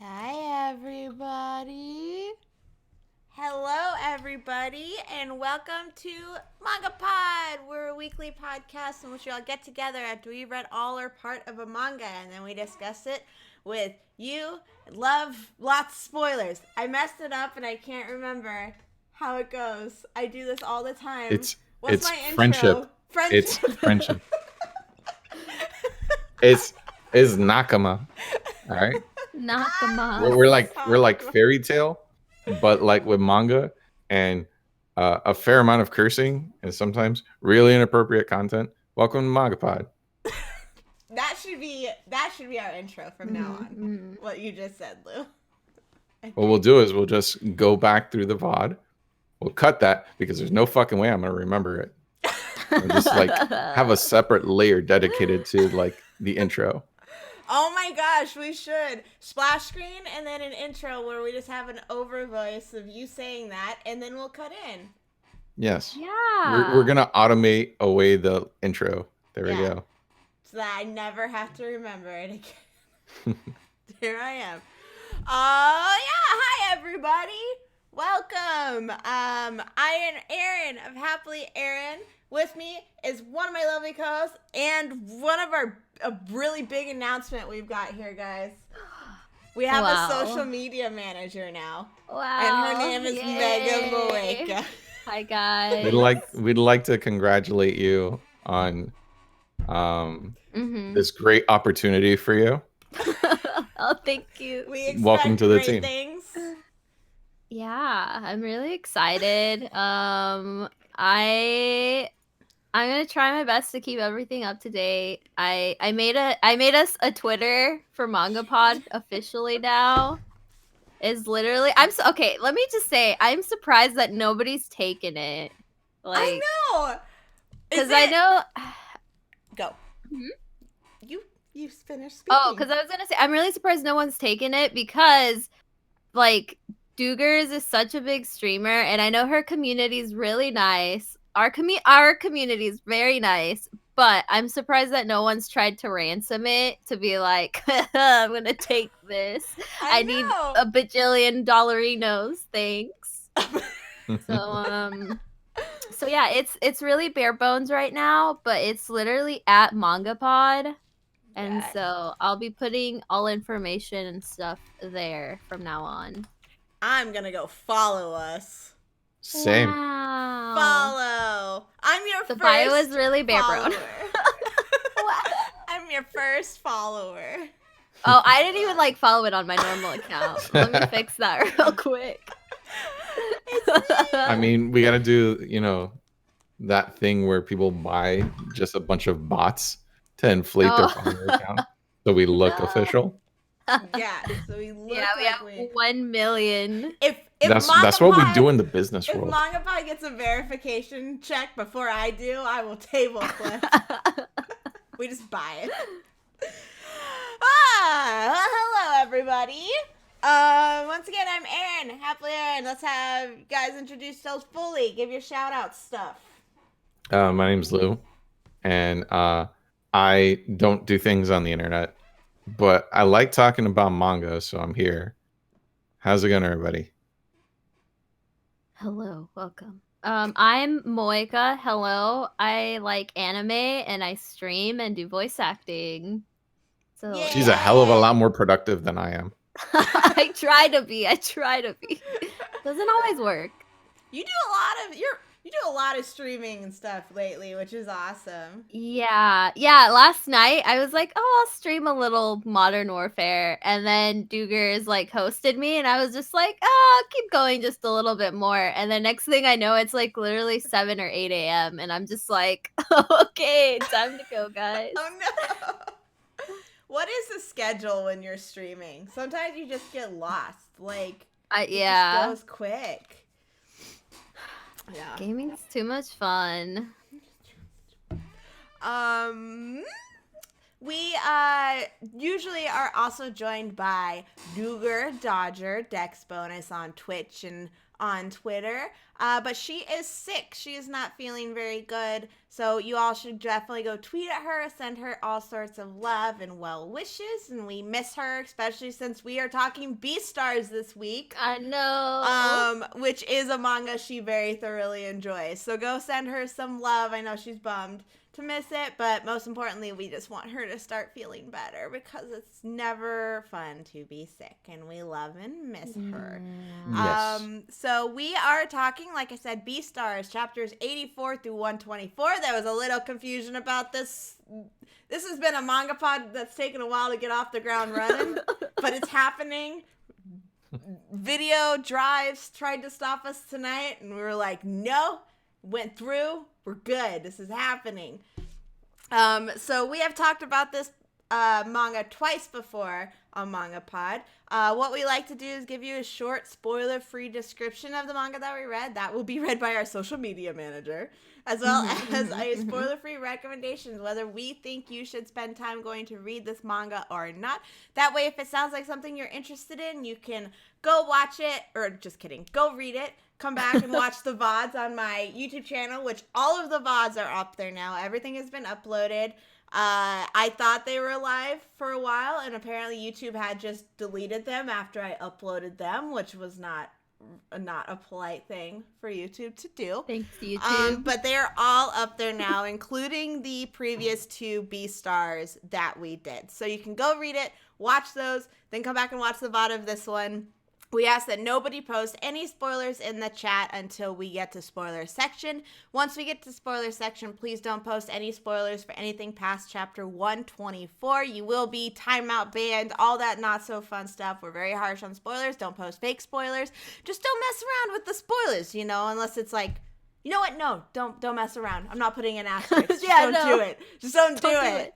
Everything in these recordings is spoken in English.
Hi, everybody. Hello, everybody, and welcome to MangaPod. We're a weekly podcast in which we all get together after we read all or part of a manga, and then we discuss it with you. Love lots of spoilers. I messed it up, and I can't remember how it goes. I do this all the time. What's It's my friendship. intro? It's friendship. It's Nakama. All right. Nakama. We're like fairy tale, but like with manga and a fair amount of cursing and sometimes really inappropriate content. Welcome to MangaPod. That should be our intro from now on. What you just said, Lou. What we'll do is we'll just go back through the pod. We'll cut that because there's no fucking way I'm gonna remember it. We'll just like have a separate layer dedicated to like the intro. Oh my gosh, we should. Splash screen and then an intro where we just have an over voice of you saying that and then we'll cut in. Yes. Yeah. We're gonna automate away the intro. There we go. So that I never have to remember it again. Here I am. Oh yeah, hi everybody. Welcome. I am Aaron of Happily Aaron. With me is one of my lovely co-hosts and one of a really big announcement we've got here, guys. We have a social media manager now. Wow. And her name is Megan Maleka. Hi guys. We'd like to congratulate you on this great opportunity for you. Oh, thank you. We expect Welcome to the great team. Things. Yeah, I'm really excited. I'm gonna try my best to keep everything up to date. I made us a Twitter for MangaPod officially now. Is literally okay. Let me just say I'm surprised that nobody's taken it. Like, I know. Because I know. Go. Mhm. You finished speaking. Oh, because I was gonna say I'm really surprised no one's taken it because, like, Dugers is such a big streamer, and I know her community is really nice. Our community is very nice, but I'm surprised that no one's tried to ransom it to be like, I'm gonna take this. I need a bajillion dollarinos, thanks. So yeah, it's really bare bones right now, but it's literally at MangaPod. And so I'll be putting all information and stuff there from now on. I'm gonna go follow us. Same. Wow. Follow. I'm your the first bio is really bare bone. I'm your first follower. Oh, I didn't even like follow it on my normal account. Let me fix that real quick. I mean, we gotta do, that thing where people buy just a bunch of bots to inflate their follower account so we look official. Yeah, so we look we have 1 million. If that's what we do in the business world. If MangaPod gets a verification check before I do, I will table flip. We just buy it. Hello everybody. Once again, I'm Aaron, Happily Aaron. Let's have you guys introduce yourselves fully. Give your shout out stuff. My name's Lou, and I don't do things on the internet, but I like talking about manga, so I'm here. How's it going, everybody? Hello, welcome. I'm Moeka. Hello. I like anime and I stream and do voice acting. So she's a hell of a lot more productive than I am. I try to be. Doesn't always work. You do a lot of streaming and stuff lately, which is awesome. Yeah. Last night I was like, oh, I'll stream a little Modern Warfare, and then Dugers like hosted me, and I was just like, oh, I'll keep going just a little bit more, and then next thing I know, it's like literally 7 or 8 a.m. and I'm just like, okay, time to go, guys. Oh no. What is the schedule when you're streaming? Sometimes you just get lost. Like, it just goes quick. Yeah. Gaming's too much fun. We usually are also joined by Duger Dodger Dex Bonus on Twitch and on Twitter. But she is sick. She is not feeling very good. So you all should definitely go tweet at her, send her all sorts of love and well wishes. And we miss her, especially since we are talking Beastars this week. I know. Which is a manga she very thoroughly enjoys. So go send her some love. I know she's bummed to miss it, but most importantly, we just want her to start feeling better because it's never fun to be sick, and we love and miss her. Yes. So we are talking, like I said, Beastars, chapters 84 through 124. There was a little confusion about this. This has been a manga pod that's taken a while to get off the ground running, but it's happening. Video drives tried to stop us tonight, and we were like, no, went through. We're good. This is happening. So we have talked about this manga twice before on MangaPod. What we like to do is give you a short, spoiler-free description of the manga that we read. That will be read by our social media manager, as well as a spoiler-free recommendations, whether we think you should spend time going to read this manga or not. That way, if it sounds like something you're interested in, you can go watch it, or just kidding, go read it. Come back and watch the VODs on my YouTube channel, which all of the VODs are up there now. Everything has been uploaded. I thought they were live for a while, and apparently YouTube had just deleted them after I uploaded them, which was not a polite thing for YouTube to do. Thanks, YouTube. But they are all up there now, including the previous 2 Beastars that we did. So you can go read it, watch those, then come back and watch the VOD of this one. We ask that nobody post any spoilers in the chat until we get to spoiler section. Once we get to spoiler section, please don't post any spoilers for anything past chapter 124. You will be timeout banned, all that not so fun stuff. We're very harsh on spoilers. Don't post fake spoilers. Just don't mess around with the spoilers, unless it's like, you know what? No, don't mess around. I'm not putting an asterisk. Just don't do it. Just don't do it.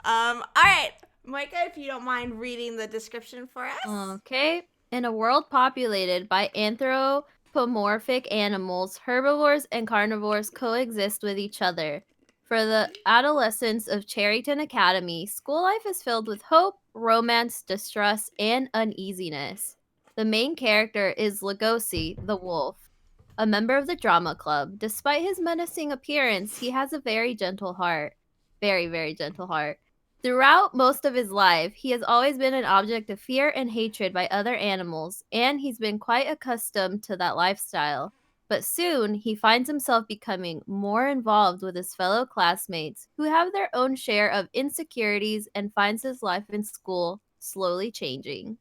All right, Micah, if you don't mind reading the description for us. Okay. In a world populated by anthropomorphic animals, herbivores and carnivores coexist with each other. For the adolescents of Cherryton Academy, school life is filled with hope, romance, distrust, and uneasiness. The main character is Lugosi, the wolf, a member of the drama club. Despite his menacing appearance, he has a very gentle heart. Very, very gentle heart. Throughout most of his life, he has always been an object of fear and hatred by other animals, and he's been quite accustomed to that lifestyle. But soon, he finds himself becoming more involved with his fellow classmates, who have their own share of insecurities, and finds his life in school slowly changing.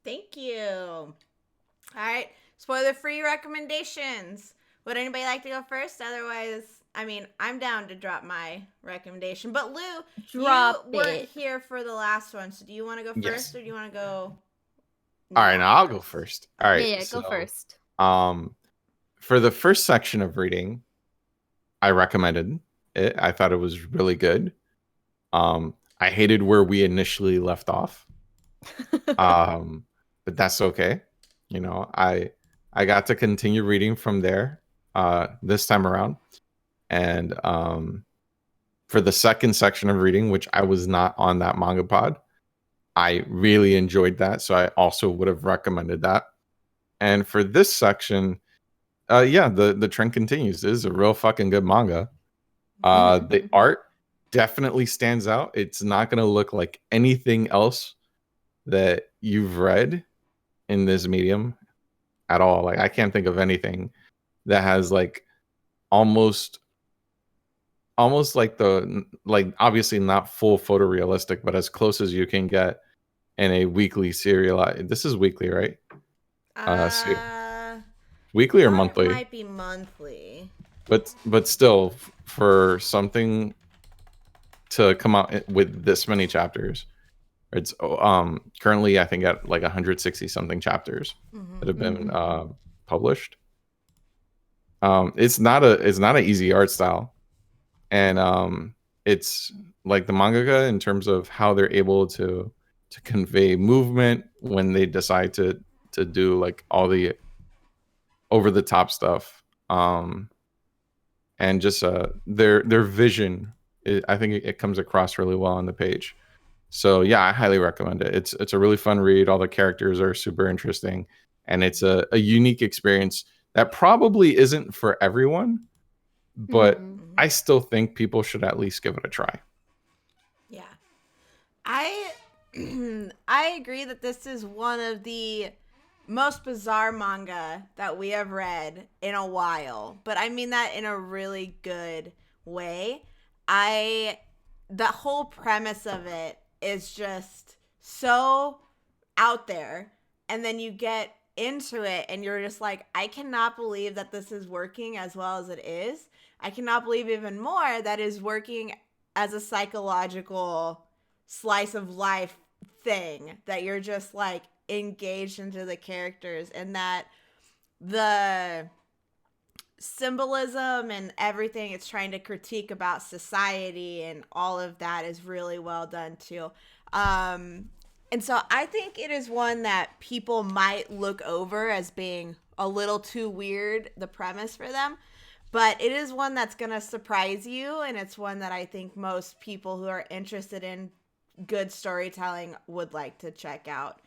Thank you. All right, spoiler-free recommendations. Would anybody like to go first? Otherwise, I'm down to drop my recommendation. But Lou, you weren't here for the last one, so do you want to go first, or do you want to go? All right, now I'll go first. All right, Yeah, go first. For the first section of reading, I recommended it. I thought it was really good. I hated where we initially left off, but that's okay. I got to continue reading from there this time around. And for the second section of reading, which I was not on that manga pod, I really enjoyed that. So I also would have recommended that. And for this section, the trend continues. This is a real fucking good manga. The art definitely stands out. It's not going to look like anything else that you've read in this medium at all. Like, I can't think of anything that has like almost like obviously not full photorealistic, but as close as you can get in a weekly serial. This is weekly, right? Weekly or monthly? It might be monthly. But still, for something to come out with this many chapters, it's currently I think at like 160 something chapters that have been published. It's not an easy art style. And it's like the mangaka in terms of how they're able to convey movement when they decide to do like all the over the top stuff, and just their vision. I think it comes across really well on the page. So yeah, I highly recommend it. It's a really fun read. All the characters are super interesting, and it's a unique experience that probably isn't for everyone, but I still think people should at least give it a try. Yeah. I I agree that this is one of the most bizarre manga that we have read in a while, but I mean that in a really good way. The whole premise of it is just so out there, and then you get into it and you're just like, I cannot believe that this is working as well as it is. I cannot believe even more that is working as a psychological slice of life thing, that you're just like engaged into the characters, and that the symbolism and everything it's trying to critique about society and all of that is really well done too. And so I think it is one that people might look over as being a little too weird, the premise for them. But it is one that's going to surprise you, and it's one that I think most people who are interested in good storytelling would like to check out.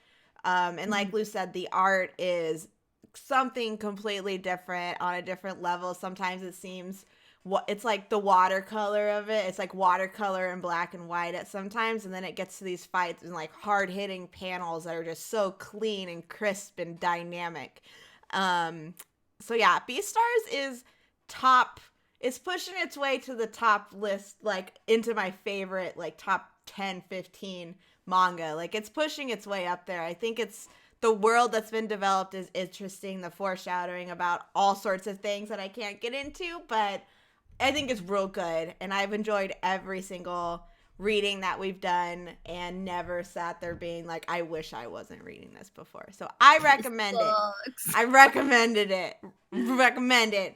And like Lou said, the art is something completely different on a different level. Sometimes it seems it's like the watercolor of it. It's like watercolor in black and white at sometimes, and then it gets to these fights and like hard-hitting panels that are just so clean and crisp and dynamic. So yeah, Beastars is top. It's pushing its way to the top list, like into my favorite, like top 10, 15 manga. Like it's pushing its way up there. I think it's the world that's been developed is interesting. The foreshadowing about all sorts of things that I can't get into, but I think it's real good. And I've enjoyed every single reading that we've done and never sat there being like, I wish I wasn't reading this before. So I recommend it. I recommended it. Recommend it.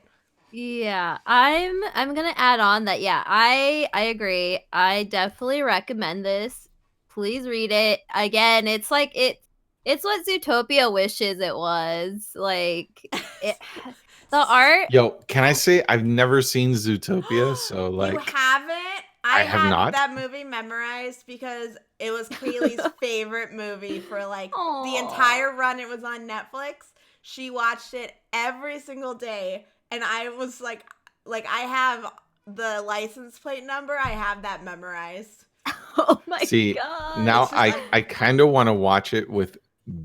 Yeah, I'm gonna add on that. Yeah, I agree. I definitely recommend this. Please read it. Again, it's like it's what Zootopia wishes it was. Like the art. Yo, can I say I've never seen Zootopia? So like, you haven't? I have not. That movie memorized because it was Kaylee's favorite movie for like the entire run. It was on Netflix. She watched it every single day. And I was like I have the license plate number. I have that memorized. Oh my god! Now I kind of want to watch it with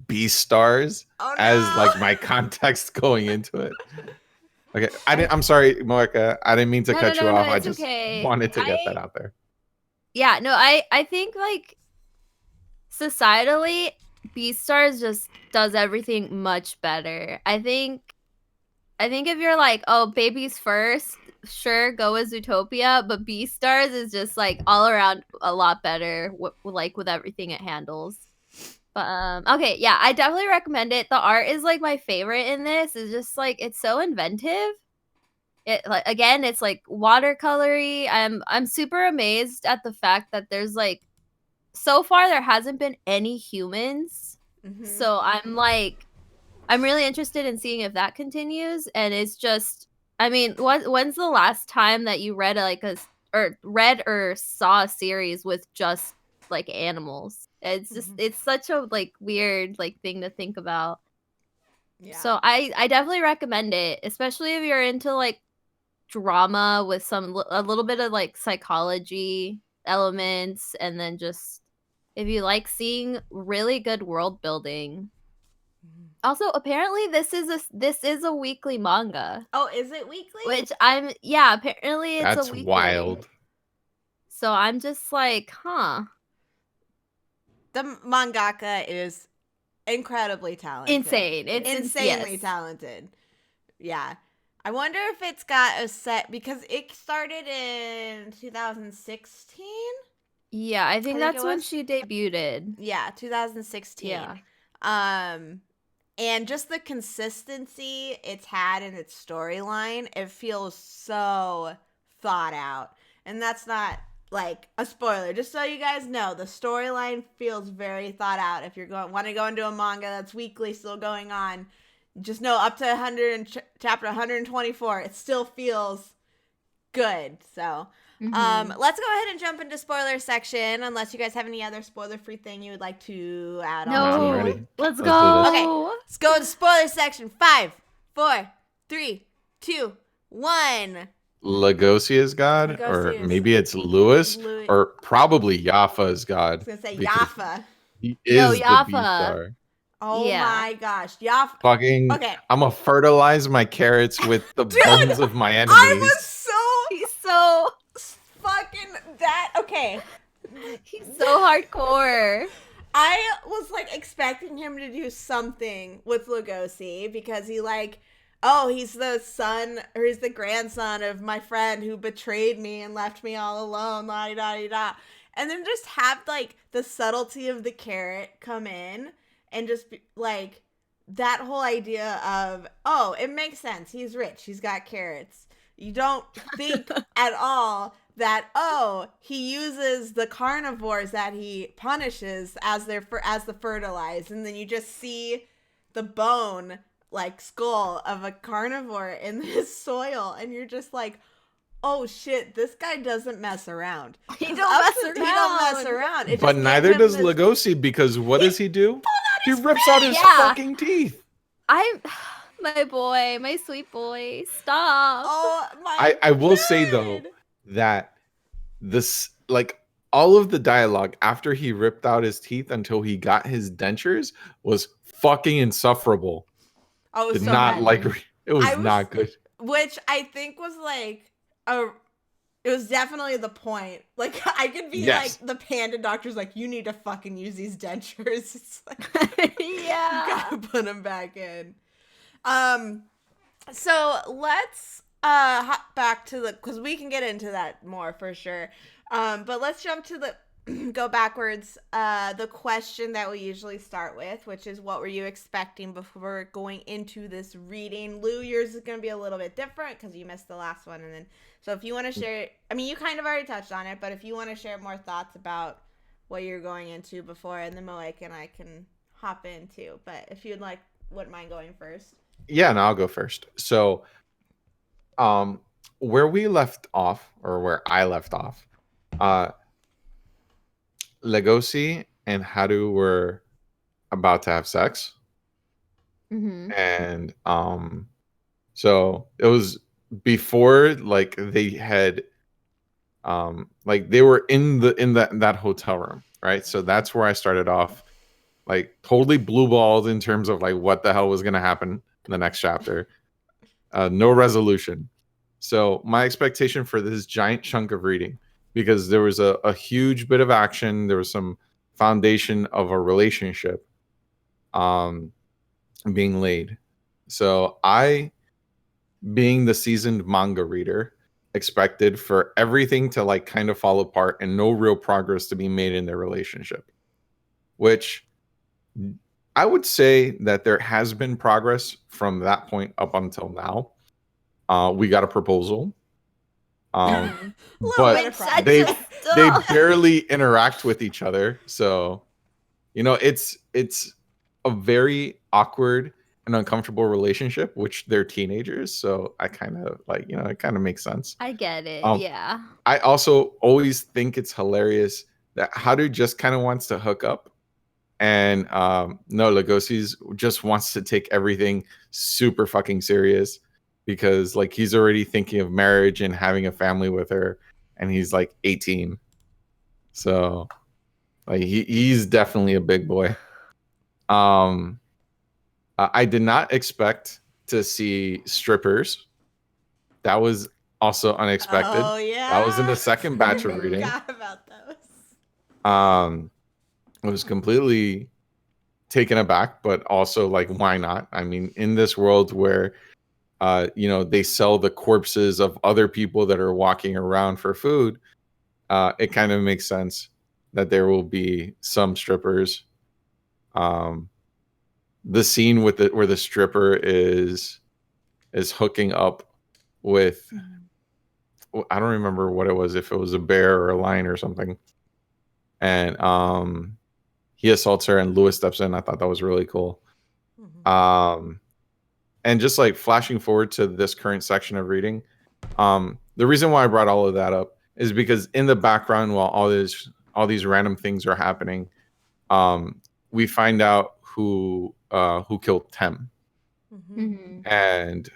Beastars as like my context going into it. Okay, I'm sorry, Moeka. I didn't mean to cut you off. I just wanted to get that out there. Yeah, no, I think like societally, Beastars just does everything much better. I think if you're like, oh, babies first, sure, go with Zootopia, but Beastars is just like all around a lot better, like with everything it handles. But okay, yeah, I definitely recommend it. The art is like my favorite in this. It's just like it's so inventive. It like again, it's like watercolory. I'm super amazed at the fact that there's like so far there hasn't been any humans. So I'm really interested in seeing if that continues. And it's just, I mean, when's the last time that you read read or saw a series with just like animals? It's just it's such a like weird like thing to think about. Yeah. So I definitely recommend it, especially if you're into like drama with a little bit of like psychology elements, and then just if you like seeing really good world building. Also, apparently this is a weekly manga. Oh, is it weekly? Which apparently it's That's a weekly. wild. So I'm just like, huh. The mangaka is incredibly talented. Insane. It's insanely talented. Yeah. I wonder if it's got a set, because it started in 2016. Yeah, I think that's when she debuted. Yeah, 2016. Yeah. And just the consistency it's had in its storyline, it feels so thought out. And that's not like a spoiler. Just so you guys know, the storyline feels very thought out. If you want to go into a manga that's weekly still going on, just know up to chapter 124, it still feels good. So, Let's go ahead and jump into spoiler section, unless you guys have any other spoiler-free thing you would like to add No, on. I'm ready. Let's Let's go. do this. Okay, let's go to spoiler section. 5, 4, 3, 2, 1. Lugosi is God, Lugosi or is- maybe it's Lewis, Louis- or probably Jaffa is I God. was gonna say because Jaffa. He No, is the Jaffa. Beastar. Oh Yeah. my gosh, Jaffa. Fucking, Okay. I'm gonna fertilize my carrots with the Dude, bones of my I enemies. was so He's so fucking that. Okay. he's so hardcore. I was like expecting him to do something with Lugosi because he he's the son or he's the grandson of my friend who betrayed me and left me all alone, la da da. And then just have like the subtlety of the carrot come in and just be like that whole idea of, oh, it makes sense. He's rich. He's got carrots. You don't think at all that, oh, he uses the carnivores that he punishes as the fertilized, and then you just see the bone like skull of a carnivore in this soil, and you're just like, oh shit, this guy doesn't mess around. He don't mess He don't mess around. It But just neither gave him does this- Lugosi, because what does he do? He rips out his Yeah. fucking teeth. I'm my boy, my sweet boy. Stop. Oh my! I will say though God. that this, like, all of the dialogue after he ripped out his teeth until he got his dentures was fucking insufferable. Oh, it was Did so not bad. like it was I was- not good. Which I think was like it was definitely the point. Like I could be Yes. like the panda doctor's like, you need to fucking use these dentures. It's like you Yeah. gotta put them back in. So let's hop back to because we can get into that more for sure. But let's jump to go backwards. The question that we usually start with, which is what were you expecting before going into this reading? Lou, yours is going to be a little bit different because you missed the last one. And then, so if you want to share, I mean, you kind of already touched on it, but if you want to share more thoughts about what you're going into before, and then Moek and I can hop in too. But if you'd like, wouldn't mind going first. Yeah, no, I'll go first. So, where we left off, or where I left off, Lugosi and Haru were about to have sex, Mm-hmm. and so it was before, like, they had like they were in that hotel room, right? So that's where I started off, like, totally blue balled in terms of like what the hell was going to happen in the next chapter. No resolution. So my expectation for this giant chunk of reading, because there was a huge bit of action, there was some foundation of a relationship being laid. So I, being the seasoned manga reader, expected for everything to like kind of fall apart and no real progress to be made in their relationship, which I would say that there has been progress from that point up until now. We got a proposal, Little but bit of progress. they barely interact with each other. So, you know, it's a very awkward and uncomfortable relationship, which they're teenagers. So I kind of like, you know, it kind of makes sense. I get it. Yeah. I also always think it's hilarious that Haru just kind of wants to hook up, and no, Lugosi's just wants to take everything super fucking serious, because like he's already thinking of marriage and having a family with her, and he's like 18. So like he's definitely a big boy. I did not expect to see strippers. That was also unexpected. Oh yeah, That was in the second batch of reading. Forgot about those. I was completely taken aback, but also like, why not? I mean, in this world where you know, they sell the corpses of other people that are walking around for food, it kind of makes sense that there will be some strippers. The scene with it where the stripper is hooking up with, I don't remember what it was, if it was a bear or a lion or something, and he assaults her and Lewis steps in. I thought that was really cool. And just like flashing forward to this current section of reading, the reason why I brought all of that up is because in the background, while all these random things are happening, we find out who killed Tem, Mm-hmm. and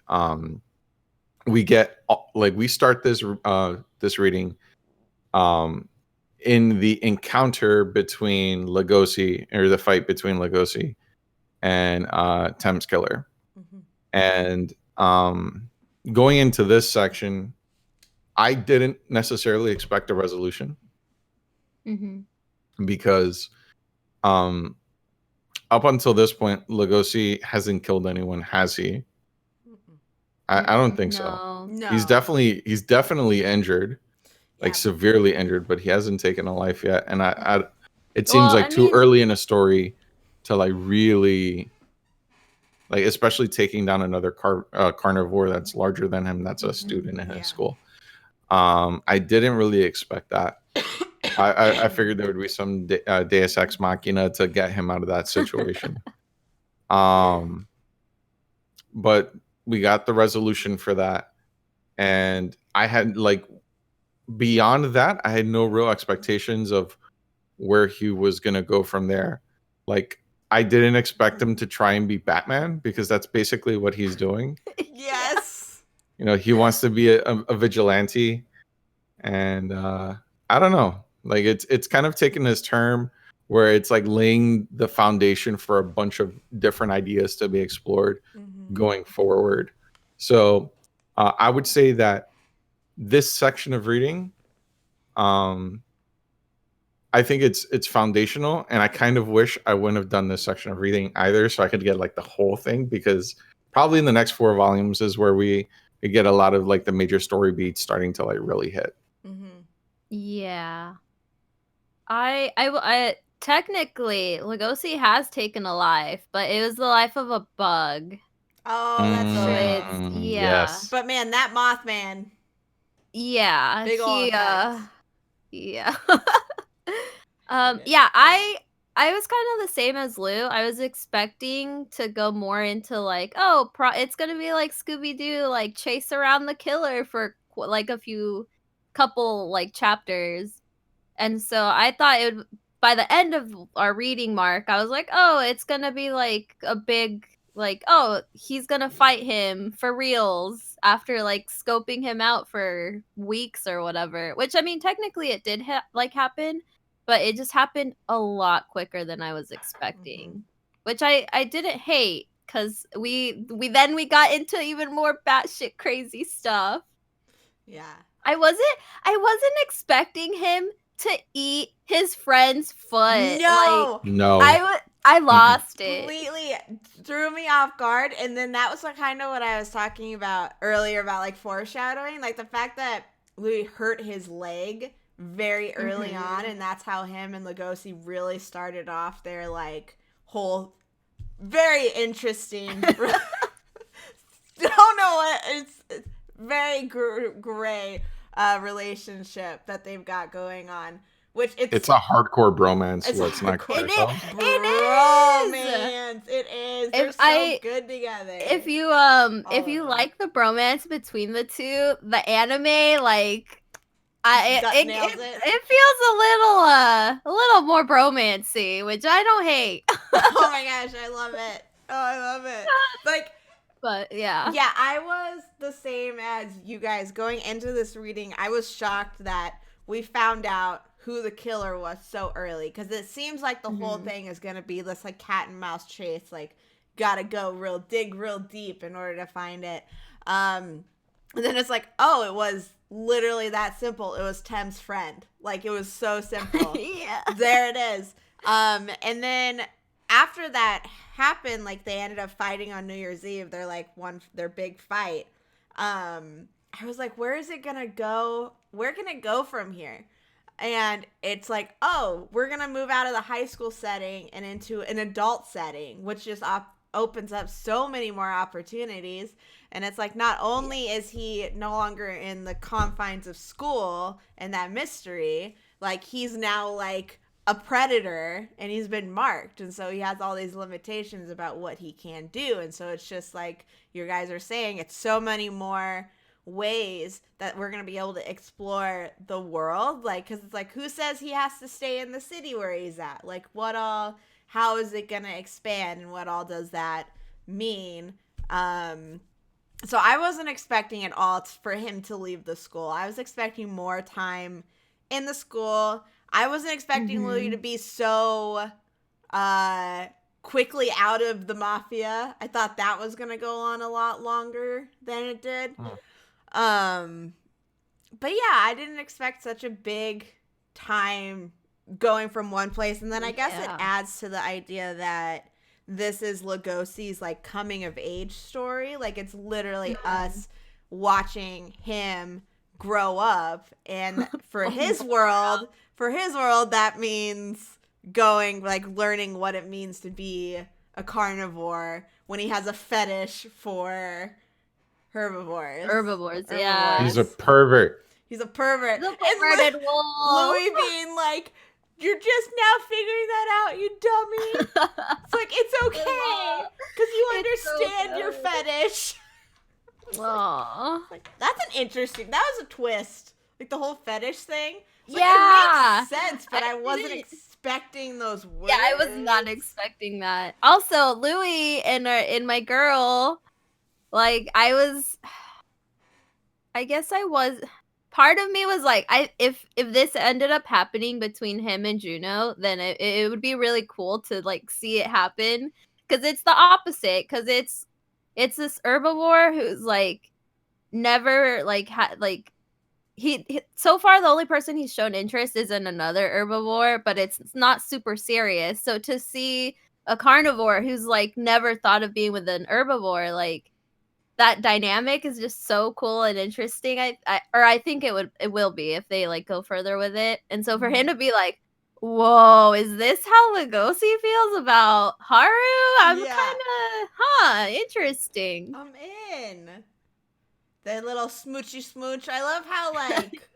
we get we start this reading in the encounter between Lugosi, or the fight between Lugosi and Tem's killer. Mm-hmm. And going into this section, I didn't necessarily expect a resolution because up until this point, Lugosi hasn't killed anyone, has he? I don't think so. No. He's definitely injured, like severely injured, but he hasn't taken a life yet. And it seems Well, like I too mean- early in a story to like really, like, especially taking down another carnivore that's larger than him, that's a student in his school. I didn't really expect that. I figured there would be some Deus Ex Machina to get him out of that situation. But we got the resolution for that, and I had like, beyond that, I had no real expectations of where he was gonna go from there. Like, I didn't expect him to try and be Batman, because that's basically what he's doing. Yes. You know, he wants to be a vigilante, and I don't know. Like, it's kind of taken this term where it's like laying the foundation for a bunch of different ideas to be explored going forward. So I would say that this section of reading, I think it's foundational, and I kind of wish I wouldn't have done this section of reading either, so I could get like the whole thing, because probably in the next 4 volumes is where we get a lot of like the major story beats starting to like really hit. Yeah. I technically, Lugosi has taken a life, but it was the life of a bug. Oh, that's true. Yeah. Yes. But man, that Mothman. Yeah. Big ol' effects. Yeah. Yeah, I was kind of the same as Lou. I was expecting to go more into like, it's gonna be like Scooby-Doo, like chase around the killer for like couple like chapters. And so I thought it would, by the end of our reading mark, I was like, oh, it's gonna be like a big, like, oh, he's gonna fight him for reals after like scoping him out for weeks or whatever. Which, I mean, technically it did happen, but it just happened a lot quicker than I was expecting, which I didn't hate, because we got into even more batshit crazy stuff. Yeah. I wasn't expecting him to eat his friend's foot. No. Like, No. I lost it. Completely threw me off guard. And then that was like kind of what I was talking about earlier about like foreshadowing. Like the fact that Louis hurt his leg very early on, and that's how him and Lugosi really started off their like whole very interesting don't know what it's very gray relationship that they've got going on, which it's a hardcore bromance. Let's not call it ourselves. bromance. It is. They're so good together. If you like the bromance between the two, the anime, like, it feels a little more bromancy, which I don't hate. Oh my gosh, I love it. Oh, I love it. Like, but yeah, I was the same as you guys going into this reading. I was shocked that we found out who the killer was so early, because it seems like the whole thing is gonna be this like cat and mouse chase. Like, gotta dig real deep in order to find it. And then it's like, oh, it was literally that simple. It was Tem's friend. Like, it was so simple. Yeah. There it is. And then after that happened, like, they ended up fighting on New Year's Eve. They're like their big fight. I was like, where is it gonna go? Where can it go from here? And it's like, oh, we're gonna move out of the high school setting and into an adult setting, which just opens up so many more opportunities. And it's like, not only is he no longer in the confines of school and that mystery, like, he's now like a predator and he's been marked, and so he has all these limitations about what he can do. And so it's just like you guys are saying, it's so many more ways that we're going to be able to explore the world. Like, because it's like, who says he has to stay in the city where he's at? Like, how is it going to expand, and what all does that mean? So I wasn't expecting at all for him to leave the school. I was expecting more time in the school. I wasn't expecting Louis to be so quickly out of the mafia. I thought that was going to go on a lot longer than it did. But yeah, I didn't expect such a big time going from one place. And then I guess it adds to the idea that this is Lugosi's like coming of age story. Like, it's literally us watching him grow up, and for his world, that means going, like, learning what it means to be a carnivore when he has a fetish for herbivores. Yeah. He's a pervert. The perverted wolf. Louis being like, "You're just now figuring that out, you dummy." It's like, it's okay, because you understand your fetish. Aww. Like, that was a twist. Like, the whole fetish thing. Like, yeah. it makes sense, but I wasn't expecting those words. Yeah, I was not expecting that. Also, Louis and my girl, like, part of me was like, if this ended up happening between him and Juno, then it would be really cool to, like, see it happen, because it's the opposite, because it's this herbivore who's, like, never, like, he so far the only person he's shown interest is in another herbivore, but it's not super serious. So to see a carnivore who's, like, never thought of being with an herbivore, like, that dynamic is just so cool and interesting. I think it will be if they, like, go further with it. And so for him to be like, whoa, is this how Lugosi feels about Haru? I'm kind of, interesting. I'm in. The little smoochy smooch. I love how, like,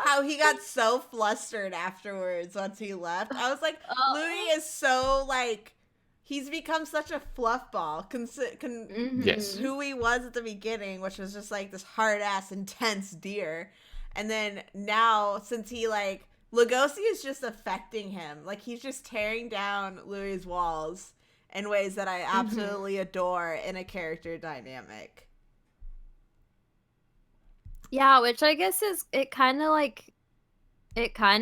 how he got so flustered afterwards once he left. I was like, Louis is so, like, he's become such a fluff ball. Yes. Who he was at the beginning, which was just, like, this hard-ass, intense deer. And then now, since he, like, Lugosi is just affecting him. Like, he's just tearing down Louis' walls in ways that I absolutely adore in a character dynamic. Yeah, which I guess it kind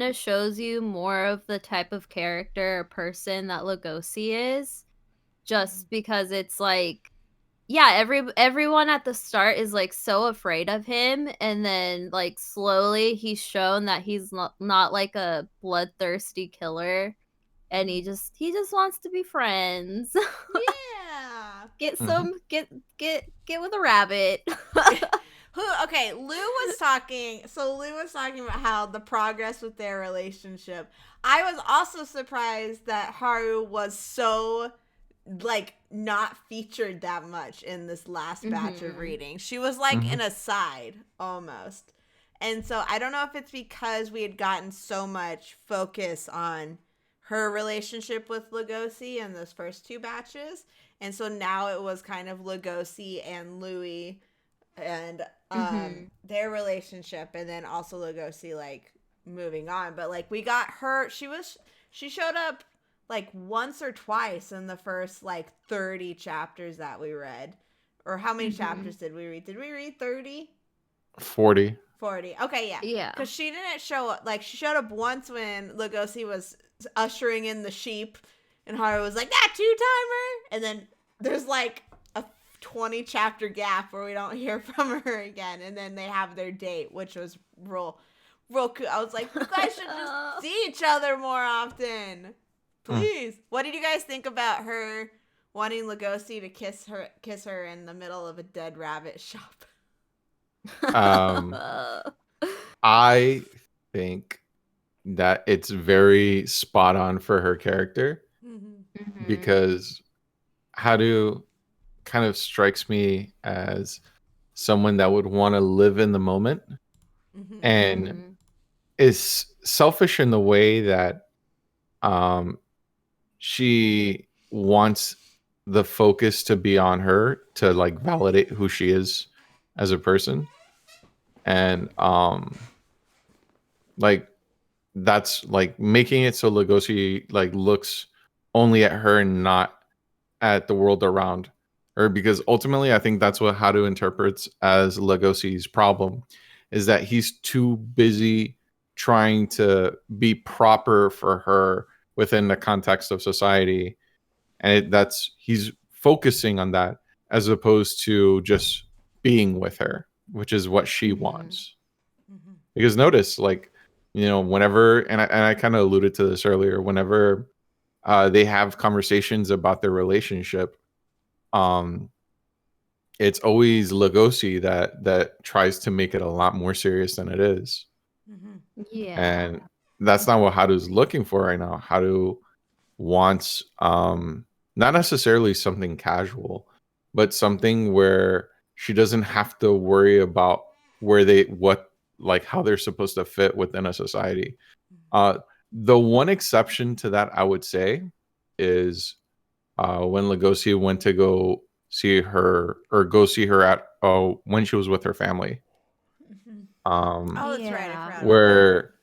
of shows you more of the type of character or person that Lugosi is, just because it's like, yeah, everyone at the start is, like, so afraid of him, and then, like, slowly he's shown that he's not like a bloodthirsty killer, and he just wants to be friends. Yeah. Get with a rabbit. Okay, Lou was talking about how the progress with their relationship. I was also surprised that Haru was so, like, not featured that much in this last batch of reading. She was, like, an aside, almost. And so I don't know if it's because we had gotten so much focus on her relationship with Lugosi in those first two batches. And so now it was kind of Lugosi and Louis and their relationship, and then also Lugosi, like, moving on. But, like, we got her, she showed up, like, once or twice in the first, like, 30 chapters that we read. Or how many chapters did we read? Did we read 30? 40. Okay, yeah. Yeah. Because she didn't show up, like, she showed up once when Lugosi was ushering in the sheep, and Haru was like, that two-timer! And then there's, like, 20 chapter gap where we don't hear from her again, and then they have their date, which was real cool. I was like, you guys should just see each other more often, please. What did you guys think about her wanting Lugosi to kiss her in the middle of a dead rabbit shop? I think that it's very spot on for her character, because Haru kind of strikes me as someone that would want to live in the moment and is selfish in the way that she wants the focus to be on her to, like, validate who she is as a person. and like that's like making it so Lugosi like looks only at her and not at the world around her, because ultimately I think that's what Haru interprets as Lugosi's problem, is that he's too busy trying to be proper for her within the context of society, and that's he's focusing on that as opposed to just being with her, which is what she wants. Because notice, like, whenever, and I kind of alluded to this earlier, whenever they have conversations about their relationship, um, it's always Lugosi that tries to make it a lot more serious than it is. Yeah. And that's not what Haru's looking for right now. Haru wants not necessarily something casual, but something where she doesn't have to worry about how they're supposed to fit within a society. The one exception to that, I would say, is when Lugosi went to go see her at when she was with her family. Oh, that's right. I Yeah. forgot about that. Where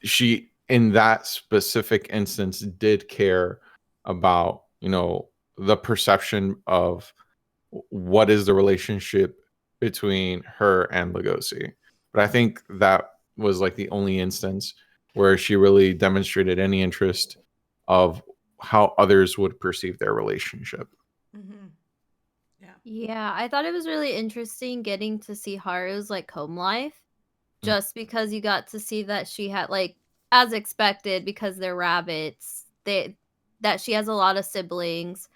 she, in that specific instance, did care about, the perception of what is the relationship between her and Lugosi. But I think that was like the only instance where she really demonstrated any interest of how others would perceive their relationship. Yeah, I thought it was really interesting getting to see Haru's like home life, just because you got to see that she had like, as expected, because they're rabbits, that she has a lot of siblings.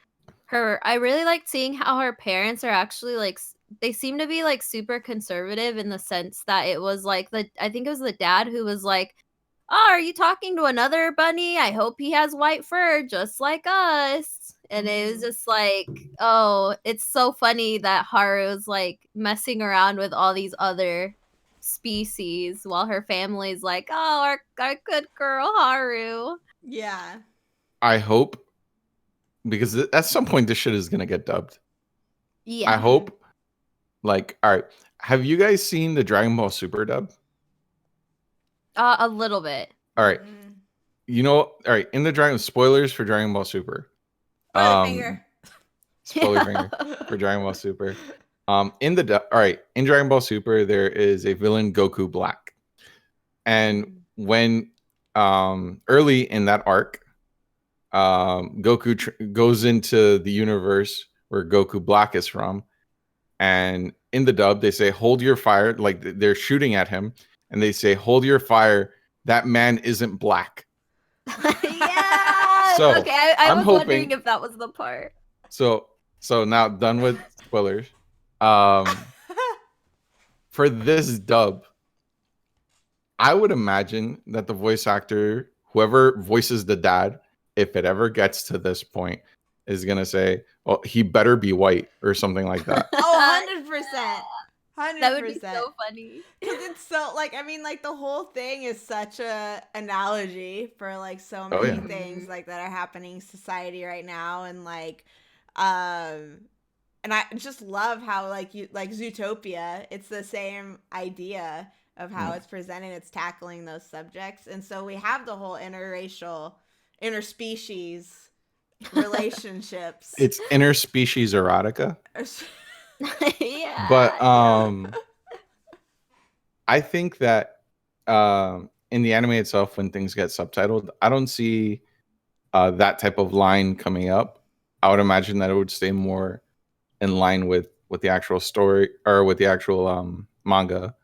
I really liked seeing how her parents are actually like they seem to be like super conservative, in the sense that it was like I think it was the dad who was like, "Oh, are you talking to another bunny? I hope he has white fur just like us." And it was just like, oh, it's so funny that Haru's like messing around with all these other species while her family's like, "Oh, our good girl Haru." Yeah. I hope, because at some point this shit is gonna get dubbed. Yeah. I hope, like, all right, have you guys seen the Dragon Ball Super dub? A little bit. All right, all right, in the spoilers for Dragon Ball Super. Spoiler finger. Spoiler finger for Dragon Ball Super. In Dragon Ball Super, there is a villain, Goku Black, and when early in that arc, Goku goes into the universe where Goku Black is from, and in the dub they say, "Hold your fire!" Like they're shooting at him, and they say, "Hold your fire! That man isn't black." Yeah. So, okay, I I'm was hoping- wondering if that was the part. So now, done with spoilers. For this dub, I would imagine that the voice actor, whoever voices the dad, if it ever gets to this point, is gonna say, "Well, he better be white" or something like that. Oh, 100%. 100%. That would be so funny. Because it's so, like, I mean, like, the whole thing is such a analogy for, like, so many things, like, that are happening in society right now. And, like, and I just love how, like, Zootopia, it's the same idea of how it's presented. It's tackling those subjects. And so we have the whole interspecies relationships. It's interspecies erotica. Yeah. But I think that in the anime itself, when things get subtitled, I don't see that type of line coming up. I would imagine that it would stay more in line with the actual story, or with the actual manga.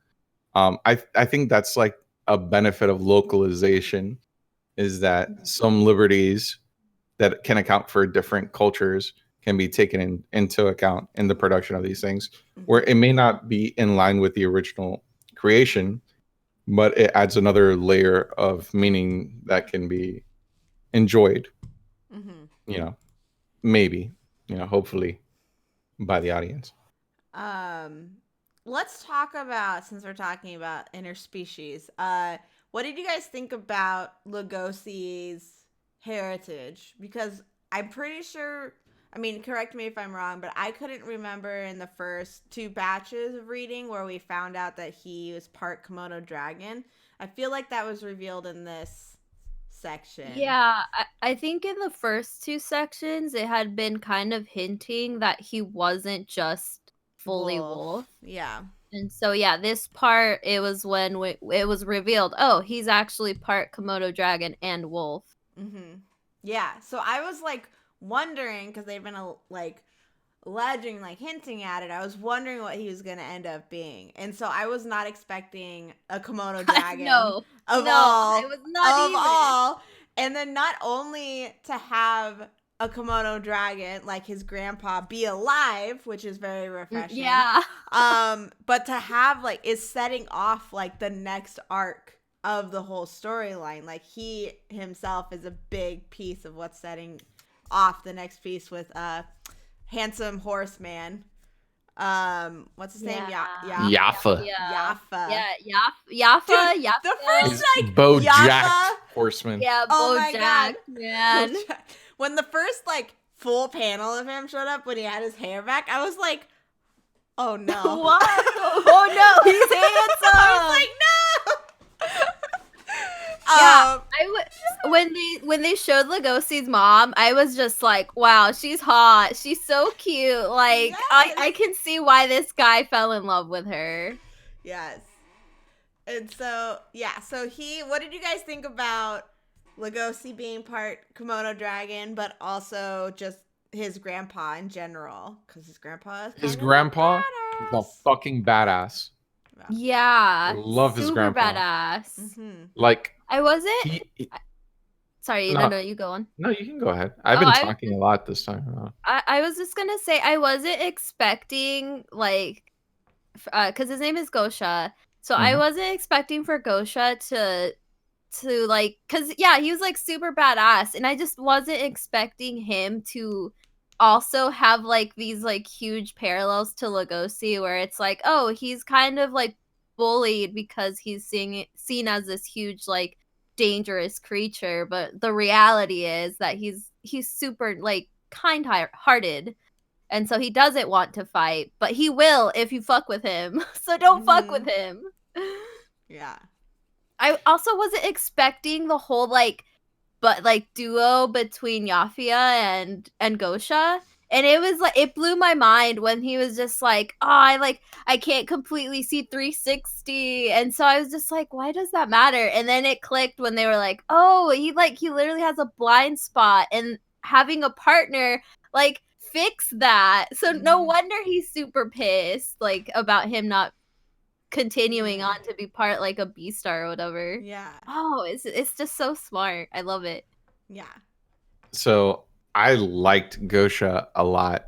I think that's like a benefit of localization, is that some liberties that can account for different cultures can be taken into account in the production of these things, where it may not be in line with the original creation, but it adds another layer of meaning that can be enjoyed. Maybe, hopefully by the audience. Let's talk about, since we're talking about interspecies, what did you guys think about Lugosi's heritage? Because I'm pretty sure, I mean, correct me if I'm wrong, but I couldn't remember in the first 2 batches of reading where we found out that he was part Komodo dragon. I feel like that was revealed in this section. Yeah, I think in the first 2 sections, it had been kind of hinting that he wasn't just fully wolf. Yeah. And so, yeah, this part, it was when it was revealed, oh, he's actually part Komodo dragon and wolf. Mm-hmm. Yeah. So I was like wondering, because they've been like alleging, like hinting at it. I was wondering what he was going to end up being. And so I was not expecting a Komodo dragon No, of no, all. I was not of either. all. And then not only to have a Komodo dragon, like his grandpa, be alive, which is very refreshing. Yeah. But to have, like, is setting off, like, the next arc of the whole storyline. Like, he himself is a big piece of what's setting off the next piece with handsome horseman. What's his name? Yafa. Yeah, Yafa. Dude, Yafa. the first, like, BoJack Yafa. Horseman. Yeah, Oh my BoJack, God. man. When the first, like, full panel of him showed up when he had his hair back, I was like, oh no. What? Oh no, he's handsome. I was like, no. Yeah, when they showed Lugosi's mom, I was just like, wow, she's hot. She's so cute. Like, Yes. I can see why this guy fell in love with her. Yes. And so, yeah, what did you guys think about Lugosi being part Komodo dragon, but also just his grandpa in general? Because his grandpa is His kind of grandpa is a badass. fucking badass. Yeah, I love his super grandpa. badass. Mm-hmm. Like, I wasn't. Sorry, No. no, you go on. no, you can go ahead. I've been talking a lot this time around. I was just gonna say I wasn't expecting like, because his name is Gosha, so I Mhm. wasn't expecting for Gosha to like, because yeah, he was like super badass, and I just wasn't expecting him to also have like these like huge parallels to Lugosi, where it's like, oh, he's kind of like bullied because he's seen as this huge like dangerous creature, but the reality is that he's super like kind-hearted, and so he doesn't want to fight, but he will if you fuck with him. So don't fuck with him. Yeah. I also wasn't expecting the whole like duo between Yafia and Gosha. And it was like, it blew my mind when he was just like, oh, I can't completely see 360. And so I was just like, why does that matter? And then it clicked when they were like, oh, he literally has a blind spot, and having a partner like fix that. So no wonder he's super pissed like about him not continuing on to be part like a Beastar or whatever. Yeah. Oh, it's just so smart. I love it. Yeah. So I liked Gosha a lot.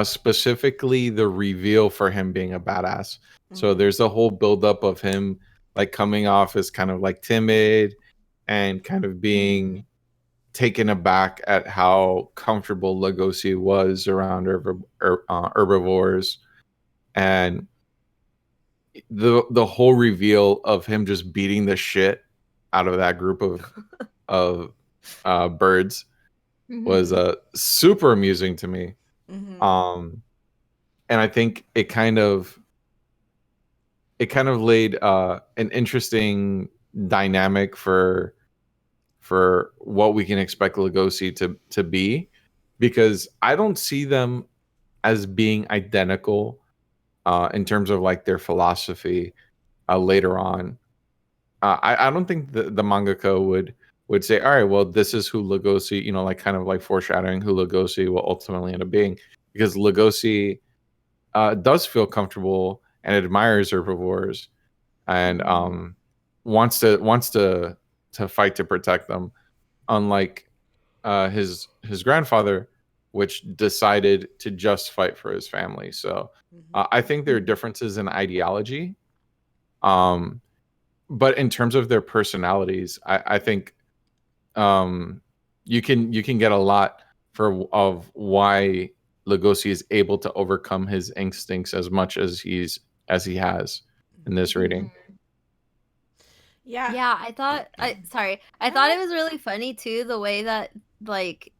Specifically the reveal for him being a badass. So there's a whole buildup of him like coming off as kind of like timid and kind of being taken aback at how comfortable Lugosi was around herbivores, and the whole reveal of him just beating the shit out of that group of birds was super amusing to me. And I think it kind of laid an interesting dynamic for what we can expect Lugosi to be, because I don't see them as being identical in terms of like their philosophy later on. I don't think the mangaka would say, all right, well, this is who Lugosi, like kind of like foreshadowing who Lugosi will ultimately end up being, because Lugosi does feel comfortable and admires herbivores and wants to fight to protect them, unlike his grandfather, which decided to just fight for his family. So I think there are differences in ideology, but in terms of their personalities, I think you can get a lot of why Lugosi is able to overcome his instincts as much as he has in this reading. Yeah. Yeah, I thought it was really funny too, the way that like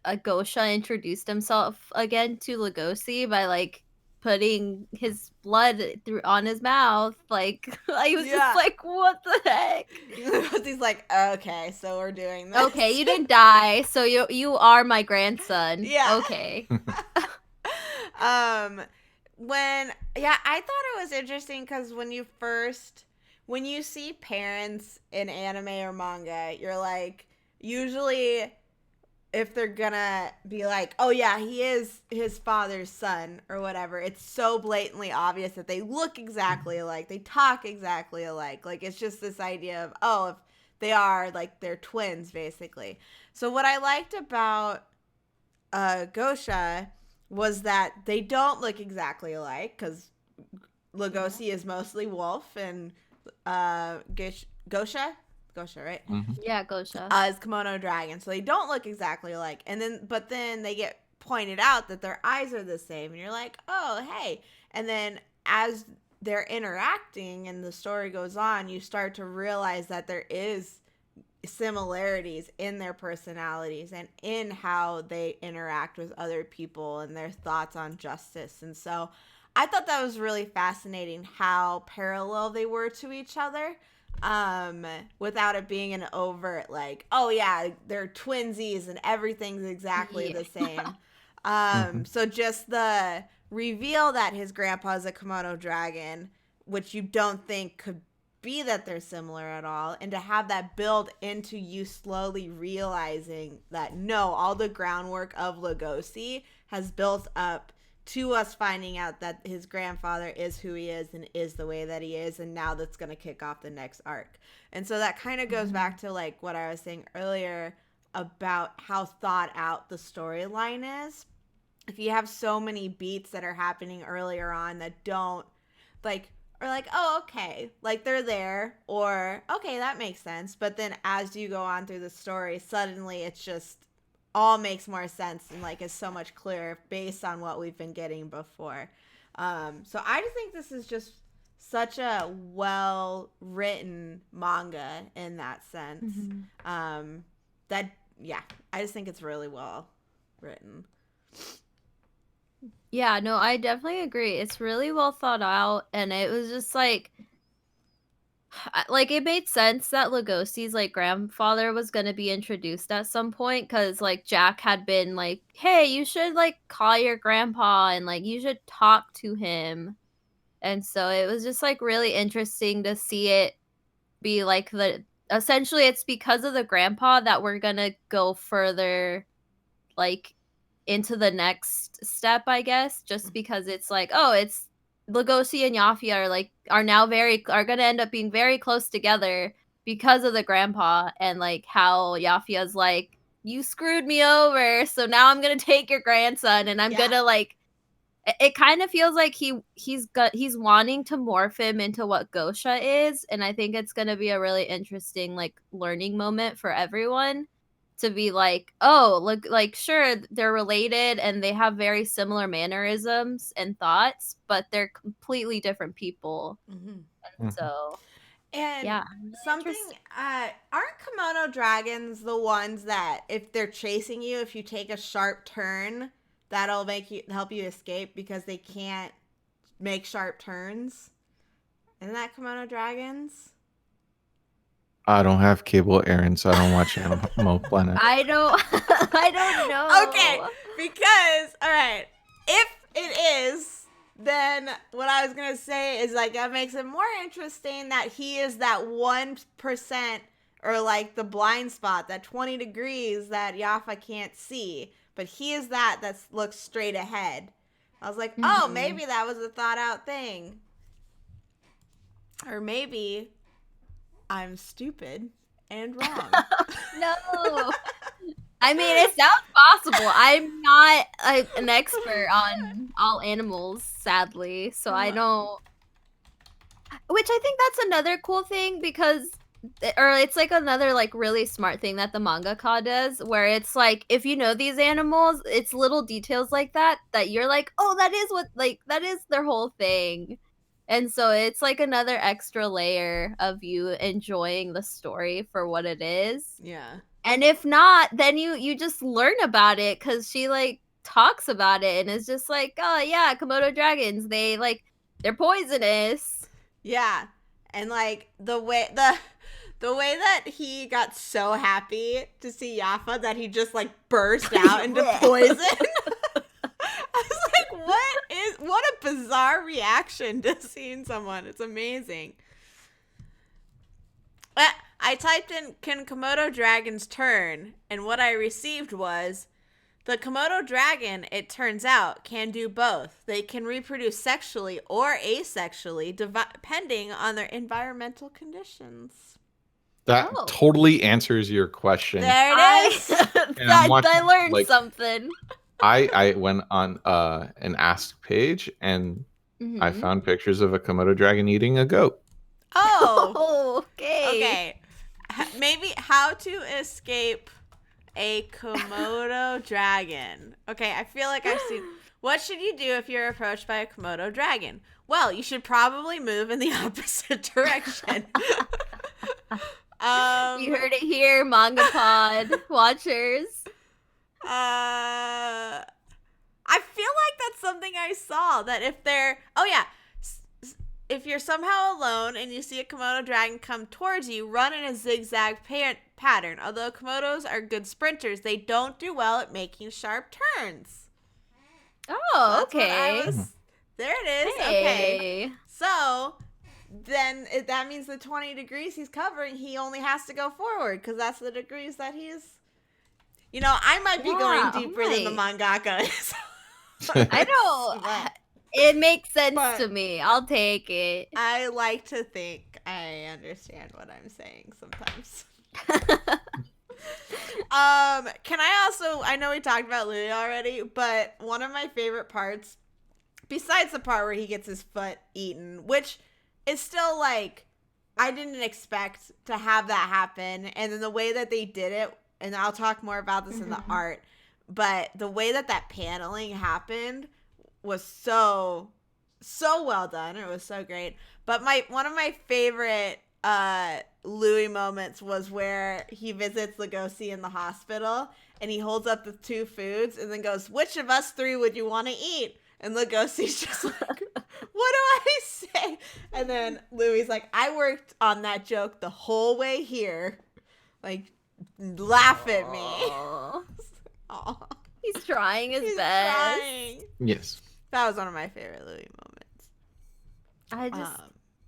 Gosha introduced himself again to Lugosi by like putting his blood through on his mouth. Like I was Yeah. just like, what the heck? He's like, okay, so we're doing this. Okay, you didn't die, so you are my grandson. Yeah. Okay. I thought it was interesting because when you see parents in anime or manga, you're like, usually if they're gonna be like, oh yeah, he is his father's son or whatever, it's so blatantly obvious that they look exactly alike, they talk exactly alike. Like, it's just this idea of, oh, if they are, like, they're twins, basically. So what I liked about Gosha was that they don't look exactly alike, because Lugosi is mostly wolf, and Gosha, right? Yeah, Gosha. Is kimono dragon, so they don't look exactly alike. But then they get pointed out that their eyes are the same, and you're like, oh, hey. And then as they're interacting and the story goes on, you start to realize that there is similarities in their personalities and in how they interact with other people and their thoughts on justice. And so I thought that was really fascinating how parallel they were to each other, without it being an overt, like, oh yeah, they're twinsies and everything's exactly the same. So just the reveal that his grandpa's a kimono dragon, which you don't think could be that they're similar at all, and to have that build into you slowly realizing that no, all the groundwork of Lugosi has built up to us finding out that his grandfather is who he is and is the way that he is, and now that's going to kick off the next arc. And so that kind of goes back to like what I was saying earlier about how thought out the storyline is. If you have so many beats that are happening earlier on that don't, like, or like, oh, okay, like they're there, or okay, that makes sense. But then as you go on through the story, suddenly it's just all makes more sense and like is so much clearer based on what we've been getting before. So I just think this is just such a well written manga in that sense. That, yeah, I just think it's really well written. Yeah, no, I definitely agree. It's really well thought out, and it was just like it made sense that Lugosi's like grandfather was going to be introduced at some point, because like Jack had been like, hey, you should like call your grandpa and like you should talk to him. And so it was just like really interesting to see it be like essentially it's because of the grandpa that we're going to go further like into the next step, I guess, just because it's like, oh, it's Lugosi and Yafia are gonna end up being very close together because of the grandpa, and like how Yafia's like, you screwed me over, so now I'm gonna take your grandson and I'm gonna like it kind of feels like he's wanting to morph him into what Gosha is, and I think it's gonna be a really interesting like learning moment for everyone to be like, oh, look, like sure they're related and they have very similar mannerisms and thoughts, but they're completely different people. And so and yeah, something aren't kimono dragons the ones that if they're chasing you, if you take a sharp turn, that'll help you escape because they can't make sharp turns? Isn't that kimono dragons? I don't have cable, Aaron, so I don't watch Animal Planet. I don't know. Okay, because all right, if it is, then what I was gonna say is like that makes it more interesting that he is that 1%, or like the blind spot, that 20 degrees that Yafa can't see, but he is that looks straight ahead. I was like, oh, maybe that was a thought out thing, or maybe I'm stupid and wrong. No. I mean, it sounds possible. I'm not an expert on all animals, sadly, so I don't. Which I think that's another cool thing because, or it's like another like really smart thing that the mangaka does, where it's like if you know these animals, it's little details like that you're like, oh, that is their whole thing. And so it's like another extra layer of you enjoying the story for what it is. Yeah. And if not, then you just learn about it because she like talks about it and is just like, oh yeah, Komodo dragons, they're poisonous. Yeah. And like the way that he got so happy to see Yafa that he just like burst out into poison. I was like, what a bizarre reaction to seeing someone. It's amazing. I typed in, can Komodo dragons turn? And what I received was, the Komodo dragon, it turns out, can do both. They can reproduce sexually or asexually, depending on their environmental conditions. That totally answers your question. There it is. I learned something. I went on an Ask page and I found pictures of a Komodo dragon eating a goat. Oh. Okay. Maybe how to escape a Komodo dragon. Okay, I feel like I've seen. What should you do if you're approached by a Komodo dragon? Well, you should probably move in the opposite direction. You heard it here, MangaPod watchers. I feel like that's something I saw. That if they're, if you're somehow alone and you see a Komodo dragon come towards you, run in a zigzag pattern. Although Komodos are good sprinters, they don't do well at making sharp turns. Oh, okay. There it is. Hey. Okay. So then that means the 20 degrees he's covering, he only has to go forward because that's the degrees that he's. You know, I might be going deeper than the mangaka is. I know. It makes sense to me. I'll take it. I like to think I understand what I'm saying sometimes. Can I also, I know we talked about Louis already, but one of my favorite parts, besides the part where he gets his foot eaten, which is still like, I didn't expect to have that happen. And then the way that they did it, and I'll talk more about this in the art, but the way that paneling happened was so well done. It was so great. But one of my favorite Louis moments was where he visits Lugosi in the hospital and he holds up the two foods and then goes, which of us three would you want to eat? And Lugosi's just like, what do I say? And then Louis like, I worked on that joke the whole way here. Like, laugh at me. Aww. He's trying his best. Trying. Yes. That was one of my favorite Louis moments.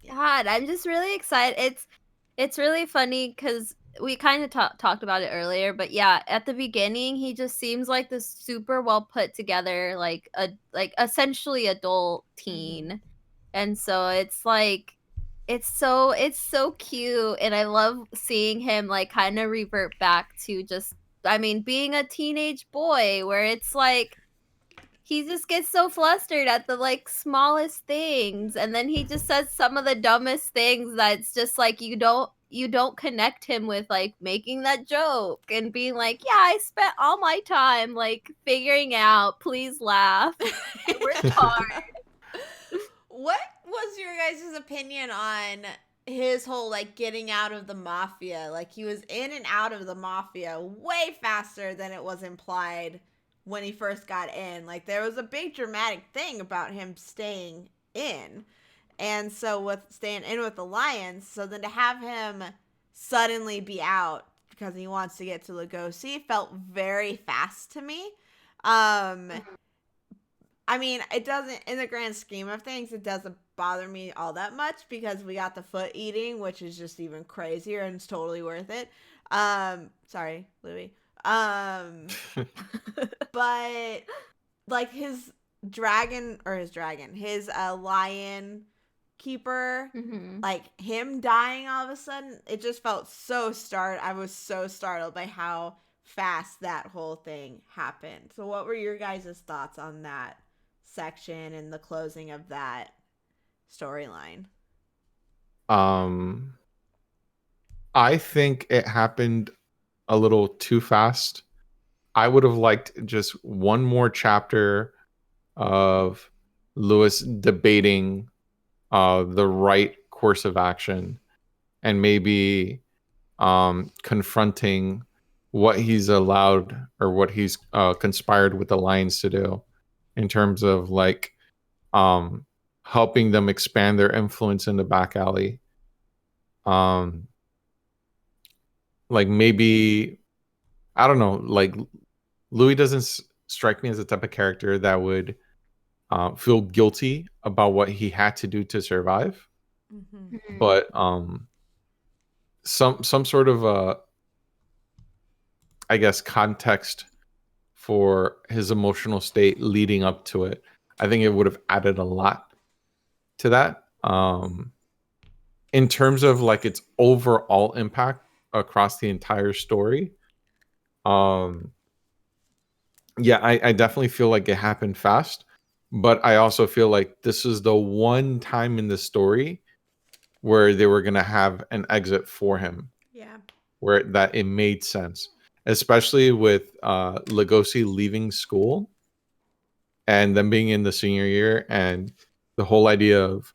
God, I'm just really excited. It's really funny because we kind of talked about it earlier, but yeah, at the beginning, he just seems like this super well put together, like essentially adult teen, and so it's like it's so cute, and I love seeing him like kind of revert back to just, I mean, being a teenage boy, where it's like. He just gets so flustered at the like smallest things, and then he just says some of the dumbest things that's just like you don't connect him with like making that joke and being like, yeah, I spent all my time like figuring out, please laugh. I worked hard. What was your guys' opinion on his whole like getting out of the mafia? Like he was in and out of the mafia way faster than it was implied when he first got in. Like there was a big dramatic thing about him staying in. And so with staying in with the Lions, so then to have him suddenly be out because he wants to get to Lugosi felt very fast to me. I mean, it doesn't, in the grand scheme of things, it doesn't bother me all that much because we got the foot eating, which is just even crazier and it's totally worth it. Sorry, Louis. But like his lion keeper, like him dying all of a sudden, it just felt so I was so startled by how fast that whole thing happened. So what were your guys' thoughts on that section and the closing of that storyline? I think it happened a little too fast. I would have liked just one more chapter of Lewis debating the right course of action and maybe confronting what he's allowed or what he's conspired with the Lions to do in terms of like um helping them expand their influence in the back alley. Um like maybe I don't know, like Louis doesn't strike me as the type of character that would feel guilty about what he had to do to survive, Mm-hmm. but some sort of I guess context for his emotional state leading up to it. I think it would have added a lot to that. In terms of like its overall impact across the entire story, um, yeah, I definitely feel like it happened fast, but I also feel like this is the one time in the story where they were gonna have an exit for him, Yeah. where that it made sense, especially with Lugosi leaving school and then being in the senior year, and the whole idea of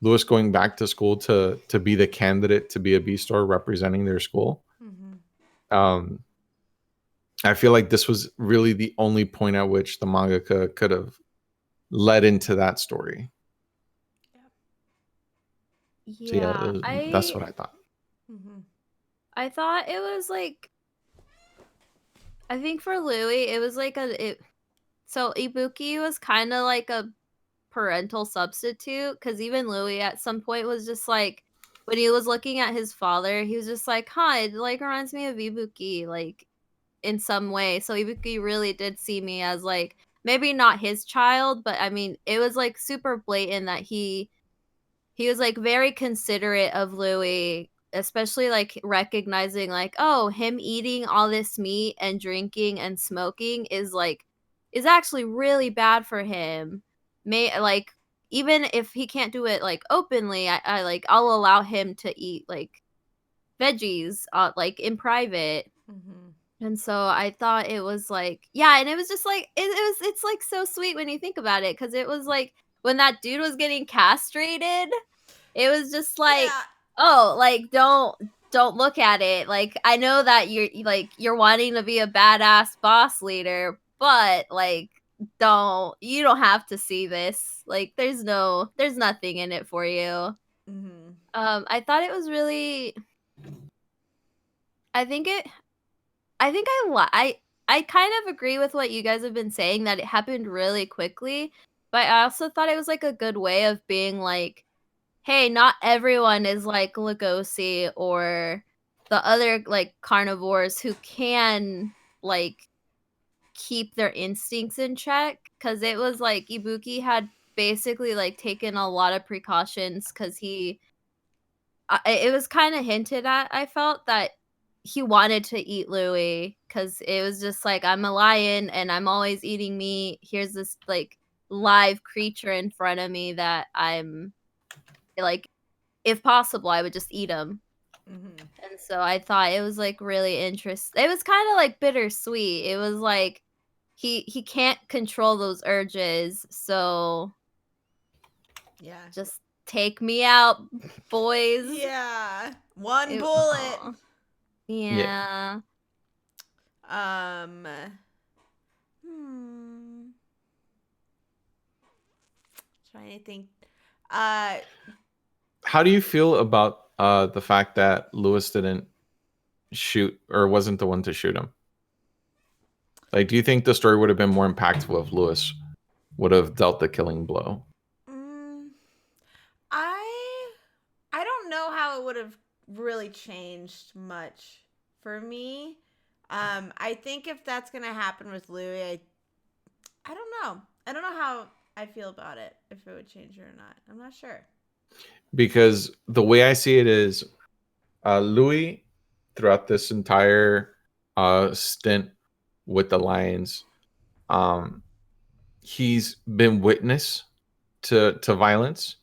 Lewis going back to school to be the candidate to be a Beastar representing their school. Mm-hmm. Um, I feel like this was really the only point at which the mangaka could have led into that story. So yeah, Yeah, that's what I thought. Mm-hmm. I thought it was like, I think for Louis it was like so Ibuki was kind of like a parental substitute, because even Louis at some point was just like, when he was looking at his father, he was just like, huh, it like reminds me of Ibuki, like in some way. So Ibuki really did see me as like maybe not his child, but I mean it was like super blatant that he was like very considerate of Louis, especially like recognizing like, oh, him eating all this meat and drinking and smoking is actually really bad for him. May like, even if he can't do it like openly, I like I'll allow him to eat like veggies like in private. Mm-hmm. And so I thought it was like, yeah, and it was just like it's like so sweet when you think about it, because it was like when that dude was getting castrated, it was just like, Yeah. oh, like don't look at it. Like I know that you're wanting to be a badass boss leader, but like you don't have to see this. Like there's nothing in it for you. Mm-hmm. I thought it was really, I think it I think I kind of agree with what you guys have been saying, that it happened really quickly, but I also thought it was like a good way of being like, hey, not everyone is like Lugosi or the other like carnivores who can like keep their instincts in check, because it was like Ibuki had basically like taken a lot of precautions, because it was kind of hinted at, I felt, that he wanted to eat Louis, because it was just like, I'm a lion and I'm always eating meat. Here's this like live creature in front of me that I'm like, if possible, I would just eat him. Mm-hmm. And so I thought it was like really interesting. It was kind of like bittersweet. It was like he can't control those urges, so Yeah. just take me out, boys. Yeah. One It, bullet. aw. Yeah. Yeah. Um. Hmm. Trying to think. Uh. How do you feel about the fact that Lewis didn't shoot or wasn't the one to shoot him? Like, do you think the story would have been more impactful if Lewis would have dealt the killing blow? Mm, I. I don't know how it would have really changed much for me. I think if that's gonna happen with Louis, I don't know. I don't know how I feel about it. If it would change it or not, I'm not sure. Because the way I see it is, Louis, throughout this entire stint with the Lions, um, he's been witness to violence.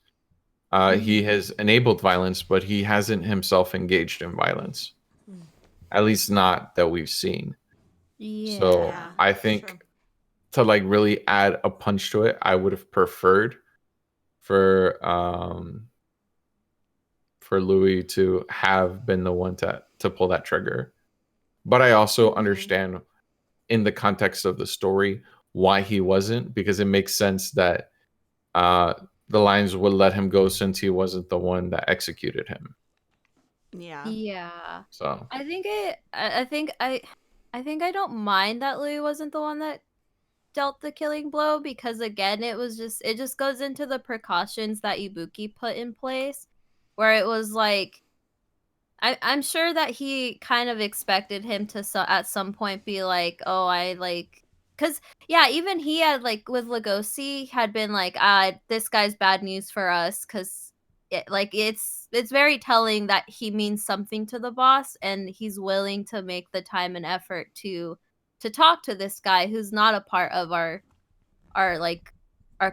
He Mhm. has enabled violence, but he hasn't himself engaged in violence. Mm. At least not that we've seen. So Yeah. Yeah, I that's true. think to like really add a punch to it, I would have preferred for Louis to have been the one to pull that trigger. but I also understand in the context of the story why he wasn't, because it makes sense that the Lions would let him go since he wasn't the one that executed him. Yeah. Yeah. So I think I don't mind that Louis wasn't the one that dealt the killing blow, because again it just goes into the precautions that Ibuki put in place, where it was like I'm sure that he kind of expected him to at some point be like, oh, I like, because yeah, even he had like with Lugosi had been like, this guy's bad news for us, because it's very telling that he means something to the boss and he's willing to make the time and effort to talk to this guy who's not a part of our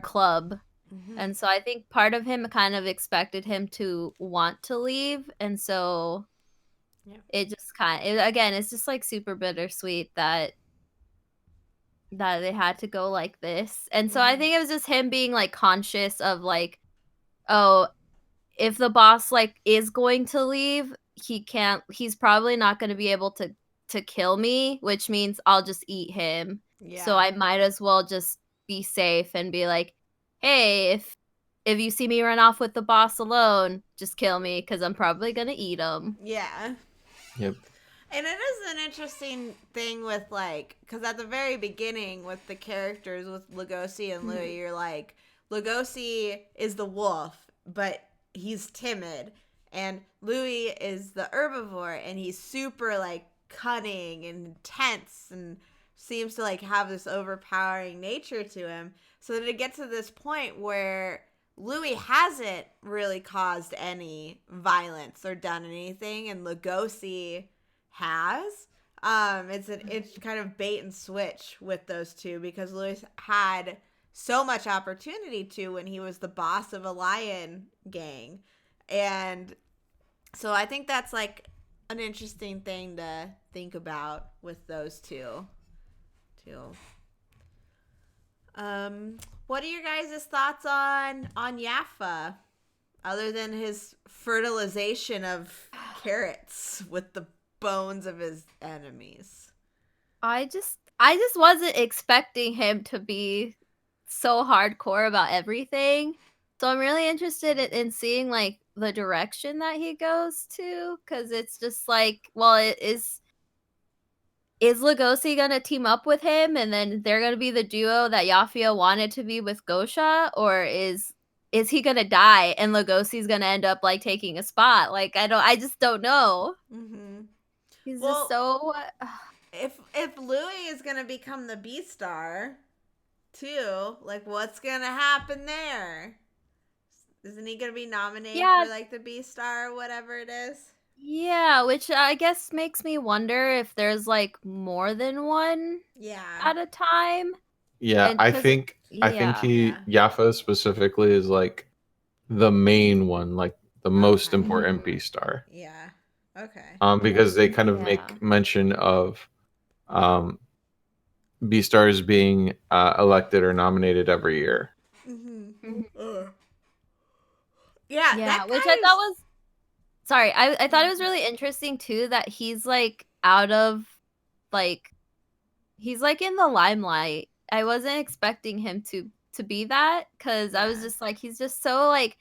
club. Mm-hmm. And so I think part of him kind of expected him to want to leave, and so it just again, it's just like super bittersweet that they had to go like this. And so I think it was just him being like conscious of like, oh, if the boss like is going to leave, he's probably not going to be able to kill me, which means I'll just eat him. Yeah. So I might as well just be safe and be like, hey, if you see me run off with the boss alone, just kill me, because I'm probably going to eat him. Yeah. Yep. And it is an interesting thing with, like, because at the very beginning with the characters with Lugosi and Louis, you're like, Lugosi is the wolf, but he's timid. And Louis is the herbivore, and he's super, like, cunning and intense and seems to, like, have this overpowering nature to him. So that it gets to this point where Louis hasn't really caused any violence or done anything, and Lugosi has. It's kind of bait and switch with those two, because Louis had so much opportunity to when he was the boss of a lion gang. And so I think that's like an interesting thing to think about with those two. What are your guys' thoughts on Yaffa, other than his fertilization of carrots with the bones of his enemies? I just wasn't expecting him to be so hardcore about everything. So I'm really interested in seeing like the direction that he goes to, because it's just like, well, is Lugosi gonna team up with him, and then they're gonna be the duo that Yafia wanted to be with Gosha, or is he gonna die and Lugosi's gonna end up like taking a spot? Like I just don't know. Mm-hmm. He's just so. If Louis is gonna become the Beastar, too, like what's gonna happen there? Isn't he gonna be nominated for like the Beastar or whatever it is? Yeah, which I guess makes me wonder if there's like more than one at a time. Yeah, I think Yaffa specifically is like the main one, like the most important Beastar. Yeah. Okay. Because they kind of make mention of Beastars being elected or nominated every year. Mm-hmm. Yeah, which I thought was. Sorry, I thought it was really interesting too that he's like out of, like, he's like in the limelight. I wasn't expecting him to be that, because I was just like, he's just so like,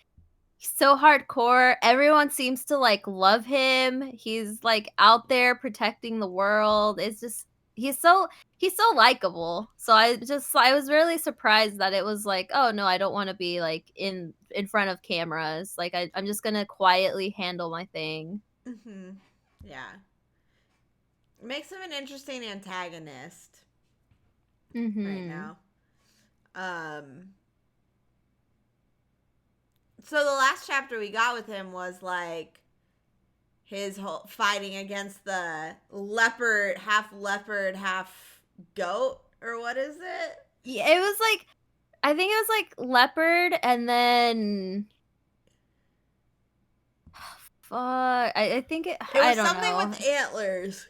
so hardcore. Everyone seems to like love him. He's like out there protecting the world. It's just he's so likable. So I was really surprised that it was like, oh no, I don't want to be like in front of cameras. Like I'm just gonna quietly handle my thing. Mm-hmm. Yeah. Makes him an interesting antagonist right now. So the last chapter we got with him was like his whole fighting against the leopard, half goat, or what is it? Yeah, it was like, I think it was like leopard, and then fuck, I think it was I don't something know. with antlers.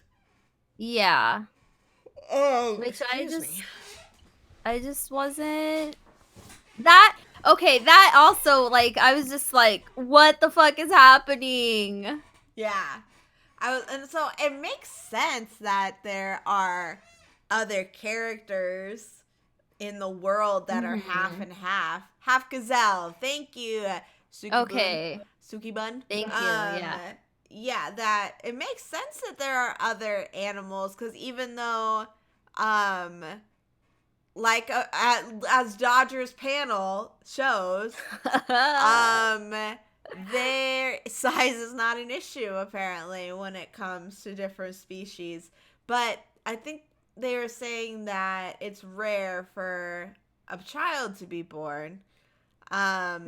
Yeah. Oh, which me. I just wasn't that okay. That also, like, I was just like, what the fuck is happening? Yeah. And so it makes sense that there are other characters in the world that are half and half. Half gazelle. Thank you, Sukibun. Okay. Sukibun. Thank you. Yeah. Yeah, that it makes sense that there are other animals because even though, like as Dodger's panel shows, their size is not an issue apparently when it comes to different species. But I think they were saying that it's rare for a child to be born. But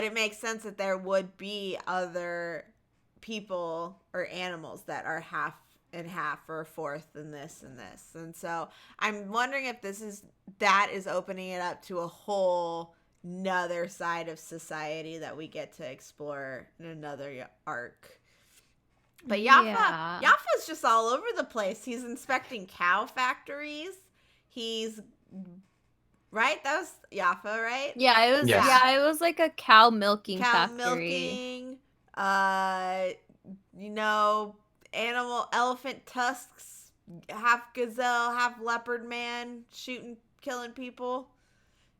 it makes sense that there would be other people or animals that are half and half or a fourth and this and this. And so I'm wondering if that is opening it up to a whole another side of society that we get to explore in another arc. But Yaffa's just all over the place. He's inspecting cow factories. He's right. That was Yaffa, right? Yeah, it was. Yes. Yeah, it was like a cow milking factory. Milking. Elephant tusks. Half gazelle, half leopard man, shooting, killing people.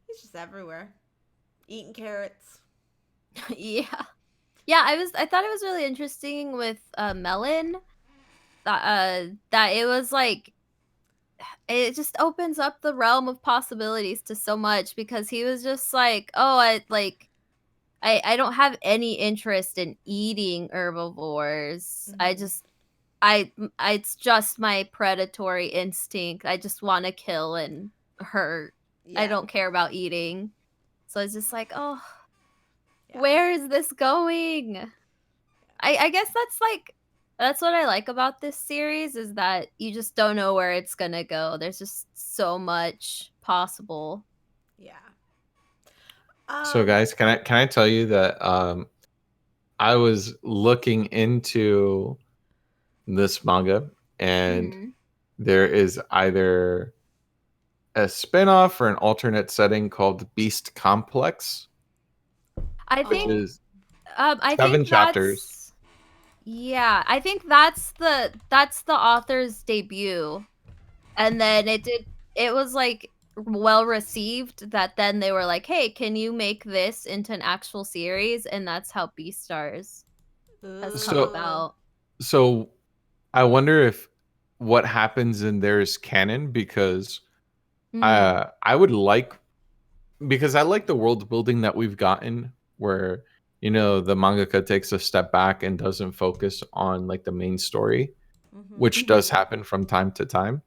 He's just everywhere. Eating carrots. Yeah. I thought it was really interesting with Melon that it was like it just opens up the realm of possibilities to so much because he was just like, oh, I don't have any interest in eating herbivores. It's just my predatory instinct. I just want to kill and hurt. I don't care about eating. So it's just like, oh, where is this going? I guess that's what I like about this series is that you just don't know where it's gonna go. There's just so much possible. Yeah. So guys, can I tell you that I was looking into this manga and there is either a spin-off or an alternate setting called Beast Complex. I think which is I 7 think chapters. Yeah, I think that's the author's debut. And then it was like well received that then they were like, "Hey, can you make this into an actual series?" And that's how Beastars has come about. So I wonder if what happens in there is canon because I would like because I like the world building that we've gotten where the mangaka takes a step back and doesn't focus on like the main story, which does happen from time to time.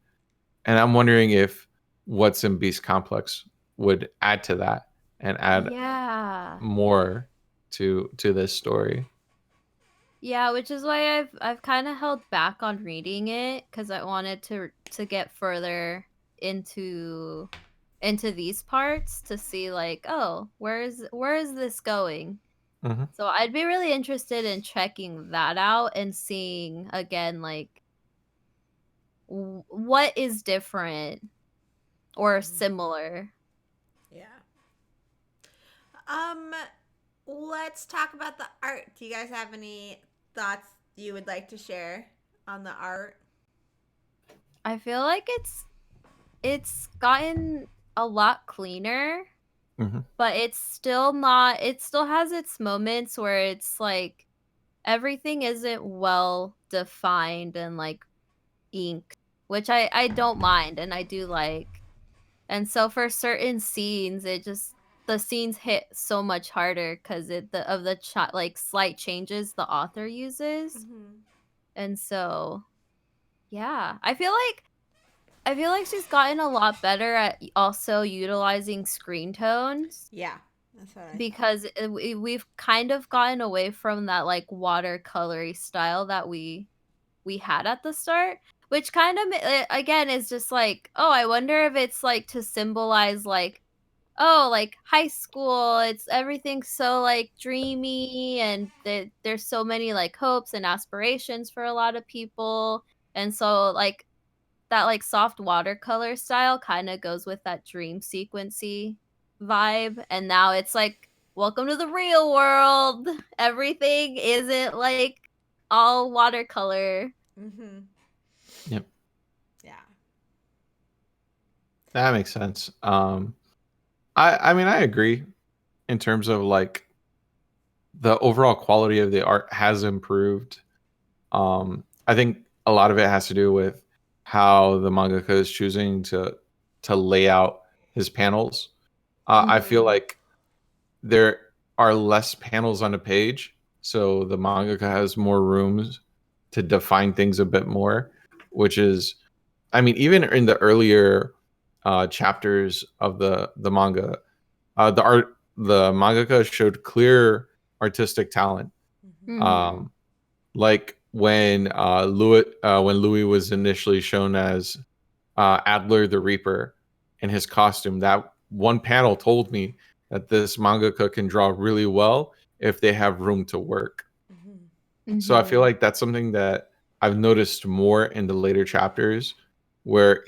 And I'm wondering if what's in Beast Complex would add to that and add more to this story. Yeah, which is why I've kind of held back on reading it because I wanted to get further into these parts to see like, oh, where is this going? So I'd be really interested in checking that out and seeing again like what is different or similar. Yeah. Let's talk about the art. Do you guys have any thoughts you would like to share on the art? I feel like it's gotten a lot cleaner. But it's still not, it still has its moments where it's like everything isn't well defined and like inked, which I don't mind and I do like. And so for certain scenes, the scenes hit so much harder because like slight changes the author uses. And so, yeah, I feel like she's gotten a lot better at also utilizing screen tones. Yeah, that's what because we've kind of gotten away from that like watercolory style that we had at the start, which kind of again is just like, oh, I wonder if it's like to symbolize like, oh, like high school, it's everything so like dreamy and there's so many like hopes and aspirations for a lot of people, and so like that like soft watercolor style kind of goes with that dream sequency vibe. And now it's like, welcome to the real world. Everything isn't like all watercolor. Mm-hmm. Yep, Yeah. that makes sense. I mean, I agree in terms of like the overall quality of the art has improved. I think a lot of it has to do with how the mangaka is choosing to lay out his panels. I feel Mhm. like there are less panels on a page, so the mangaka has more rooms to define things a bit more, which is, I mean, even in the earlier chapters of the manga, the mangaka showed clear artistic talent. Mm-hmm. Mhm. Like when Louis was initially shown as Adler the Reaper in his costume, that one panel told me that this mangaka can draw really well if they have room to work. So I feel Mhm. like that's something that I've noticed more in the later chapters where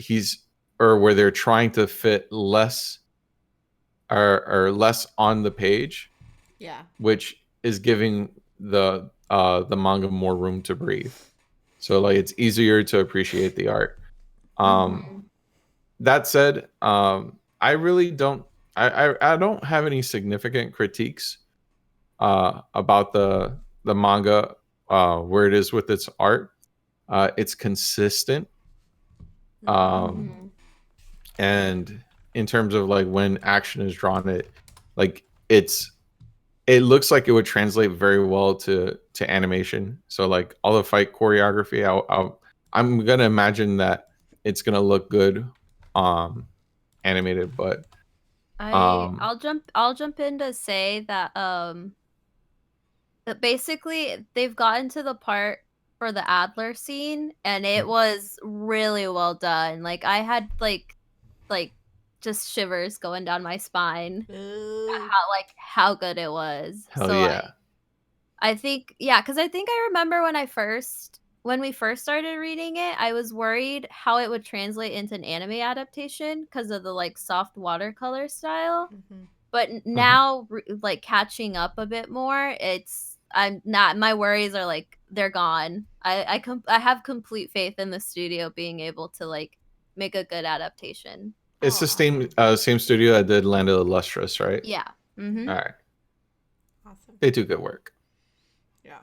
where they're trying to fit less or less on the page, Yeah. which is giving the manga more room to breathe. So like it's easier to appreciate the art. Um Mhm. that said, I really don't I don't have any significant critiques about the manga where it is with its art. It's consistent. Mm-hmm. Um Mhm. and in terms of like when action is drawn, like it's it looks like it would translate very well to animation. So like all the fight choreography, I'm gonna imagine that it's gonna look good animated. But um I'll jump in to say that basically they've gotten to the part for the Adler scene and it was really well done. Like I had like just shivers going down my spine at Ooh. how good it was. hell So yeah. I think yeah, because I think I remember when we first started reading it, I was worried how it would translate into an anime adaptation because of the like soft watercolor style. Mm-hmm. But Mhm. now, like catching up a bit more, I'm not. My worries are like they're gone. I have complete faith in the studio being able to like make a good adaptation. It's Oh, the awesome. same studio that did Land of the Lustrous, right? Yeah. Mm-hmm. All right, Awesome. they do good work. Yeah.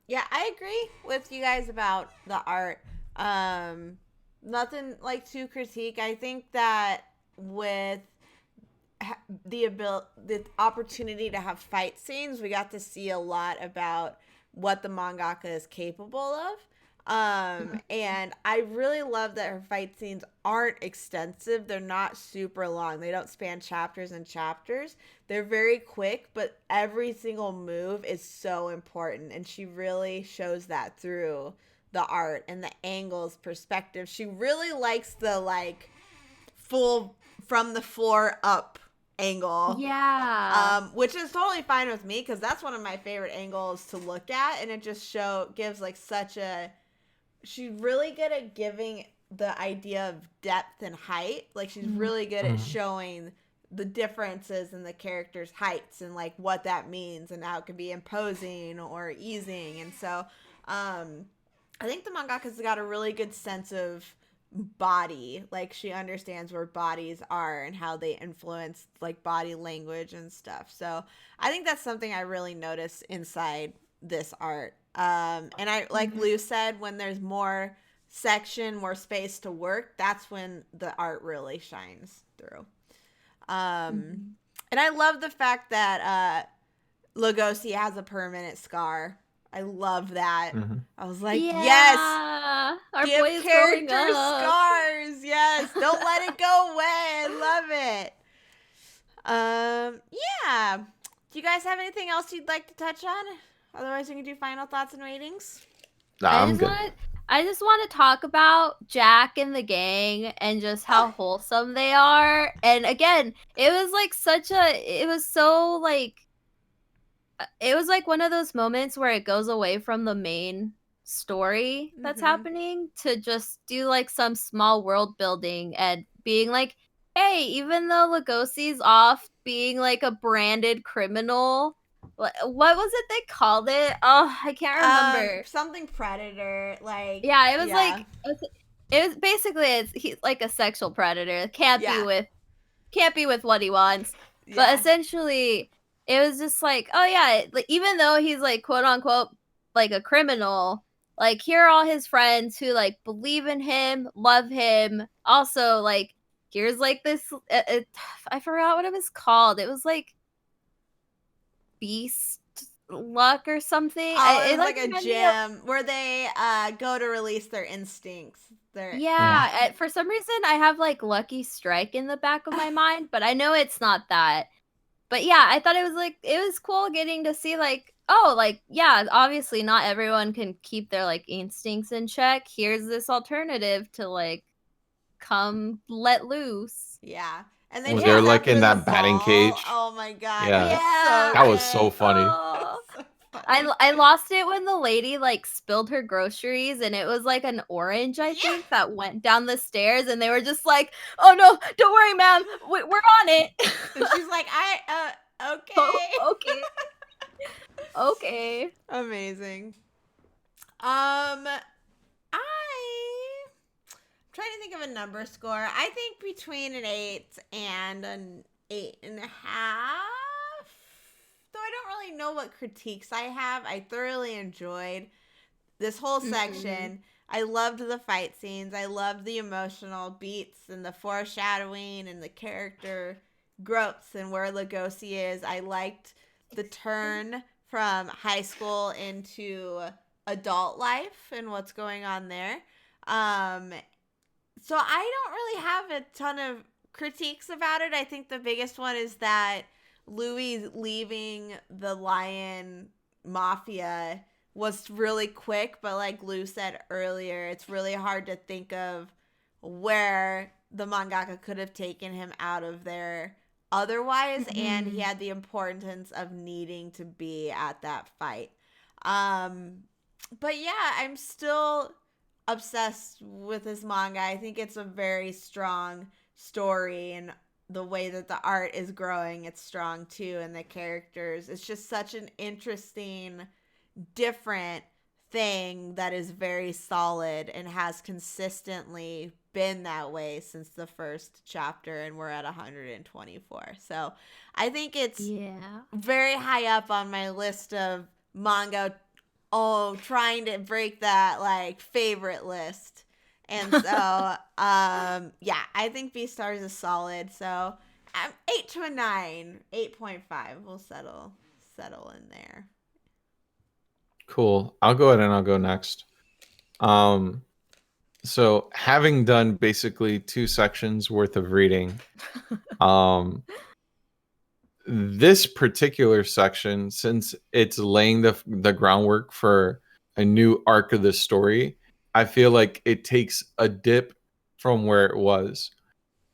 Yeah, I agree with you guys about the art. Um Nothing like to critique. I think that with the opportunity to have fight scenes, we got to see a lot about what the mangaka is capable of. And I really love that her fight scenes aren't extensive. They're not super long. They don't span chapters and chapters. They're very quick, but every single move is so important. And she really shows that through the art and the angles, perspective. She really likes the like full from the floor up angle, Yeah. which is totally fine with me because that's one of my favorite angles to look at, and it just gives like such a. She's really good at giving the idea of depth and height. Like she's really good at Mhm. showing the differences in the characters' heights and like what that means and how it can be imposing or easing. And so, I think the mangaka's got a really good sense of body. Like she understands where bodies are and how they influence like body language and stuff. So I think that's something I really notice inside this art. And I like Mhm. Lou said, when there's more section, more space to work, that's when the art really shines through. Um, Mhm. and I love the fact that Lugosi has a permanent scar. I love that. Mhm. I was like, yes, Yeah. Our boy give is growing characters up. scars. Yes, don't let it go away. I love it. Yeah. Do you guys have anything else you'd like to touch on? Otherwise, we can do final thoughts and ratings. Nah, I'm good. I just want to talk about Jack and the gang and just how wholesome they are. And again, it was like it was so like it was like one of those moments where it goes away from the main story that's Mm-hmm. happening to just do like some small world building and being like, hey, even though Lugosi's off being like a branded criminal, what was it they called it? Oh, I can't remember. Something predator, like Yeah, it was like it was basically he's like a sexual predator. Can't be with what he wants. But essentially, it was just like, oh yeah, like, even though he's like quote unquote like a criminal, like here are all his friends who like believe in him, love him. Also, like here's like this. I forgot what it was called. It was like Beast Luck or something. It was like a gym where they go to release their instincts. For some reason I have like Lucky Strike in the back of my mind, but I know it's not that. But yeah, I thought it was cool getting to see like, oh, like yeah, obviously not everyone can keep their like instincts in check. Here's this alternative to like come let loose. Yeah. And then they're like in that batting cage. Oh my god. Yeah. Yeah. That was so funny. Oh. I lost it when the lady like spilled her groceries and it was like an orange, I think, that went down the stairs and they were just like, "Oh no, don't worry, ma'am, we're on it." And she's like, okay, okay, okay, amazing. I'm trying to think of a number score. I think between an 8 and an 8.5. Though I don't really know what critiques I have. I thoroughly enjoyed this whole section. I loved the fight scenes. I loved the emotional beats and the foreshadowing and the character growths and where Lugosi is. I liked the turn from high school into adult life and what's going on there. So I don't really have a ton of critiques about it. I think the biggest one is that Louis leaving the lion mafia was really quick, but like Lou said earlier, it's really hard to think of where the mangaka could have taken him out of there otherwise, and he had the importance of needing to be at that fight. But yeah, I'm still obsessed with this manga. I think it's a very strong story, and the way that the art is growing, it's strong too, and the characters. It's just such an interesting, different thing that is very solid and has consistently been that way since the first chapter, and we're at 124. So I think it's very high up on my list of manga trying to break that like favorite list. And so, yeah, I think Beastars is solid. So, 8 to a 9, 8.5. We'll settle in there. Cool. I'll go ahead and I'll go next. So having done basically 2 sections worth of reading, this particular section, since it's laying the groundwork for a new arc of the story, I feel like it takes a dip from where it was.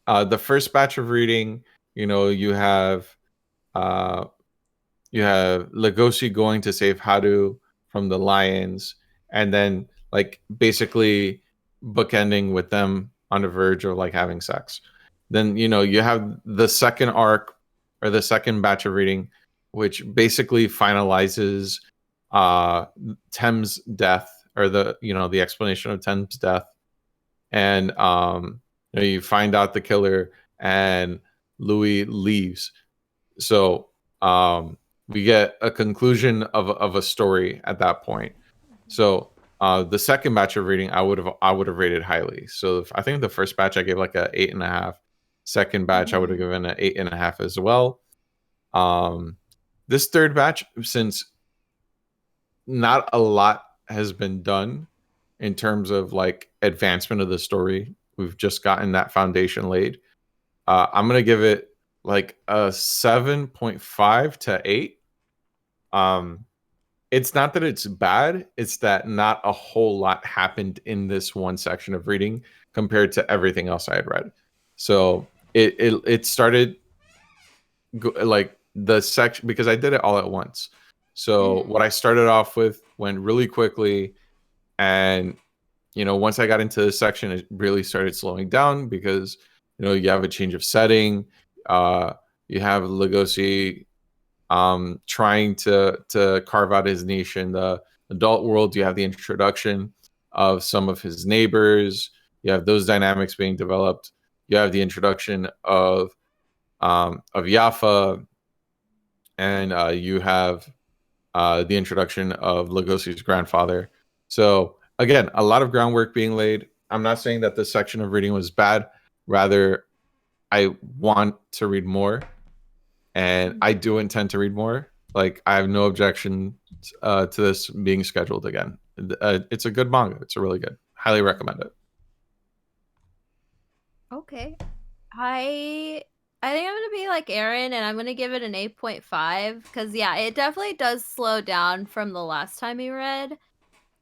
The first batch of reading, you have Lugosi going to save Haru from the lions, and then like basically bookending with them on the verge of like having sex. Then you have the second arc or the second batch of reading, which basically finalizes Tem's death, or the explanation of Tem's death, and you find out the killer, and Louis leaves. So we get a conclusion of a story at that point. So the second batch of reading, I would have rated highly. So I think the first batch I gave like a 8.5. Second batch I would have given an 8.5 as well. This third batch, since not a lot has been done in terms of like advancement of the story, we've just gotten that foundation laid. I'm gonna give it like a 7.5 to 8. It's not that it's bad, it's that not a whole lot happened in this one section of reading compared to everything else I had read. So it started like the section, because I did it all at once. So what I started off with went really quickly, and once I got into this section, it really started slowing down because you have a change of setting. You have Lugosi trying to carve out his niche in the adult world. You have the introduction of some of his neighbors. You have those dynamics being developed. You have the introduction of Yafa, and you have the introduction of Lugosi's grandfather. So again, a lot of groundwork being laid. I'm not saying that this section of reading was bad. Rather, I want to read more, and I do intend to read more. Like, I have no objection to this being scheduled again. It's a good manga. It's a really good. Highly recommend it. Okay. I think I'm gonna be like Aaron, and I'm gonna give it an 8.5 because yeah, it definitely does slow down from the last time we read,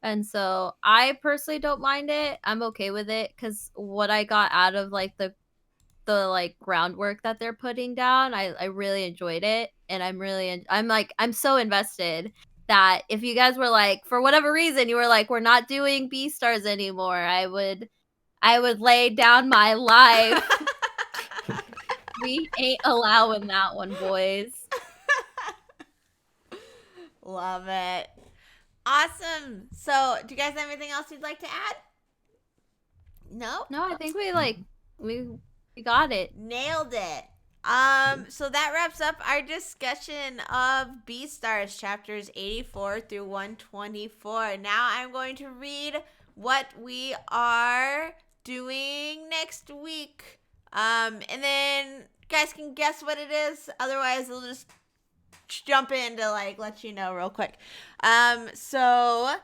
and so I personally don't mind it. I'm okay with it because what I got out of like the like groundwork that they're putting down, I really enjoyed it, and I'm so invested that if you guys were like, for whatever reason, you were like, we're not doing Beastars anymore, I would lay down my life. We ain't allowing that one, boys. Love it. Awesome. So, do you guys have anything else you'd like to add? No? No, I think we got it. Nailed it. So that wraps up our discussion of Beastars chapters 84 through 124. Now I'm going to read what we are doing next week. And then you guys can guess what it is. Otherwise, we'll just jump in to like let you know real quick. So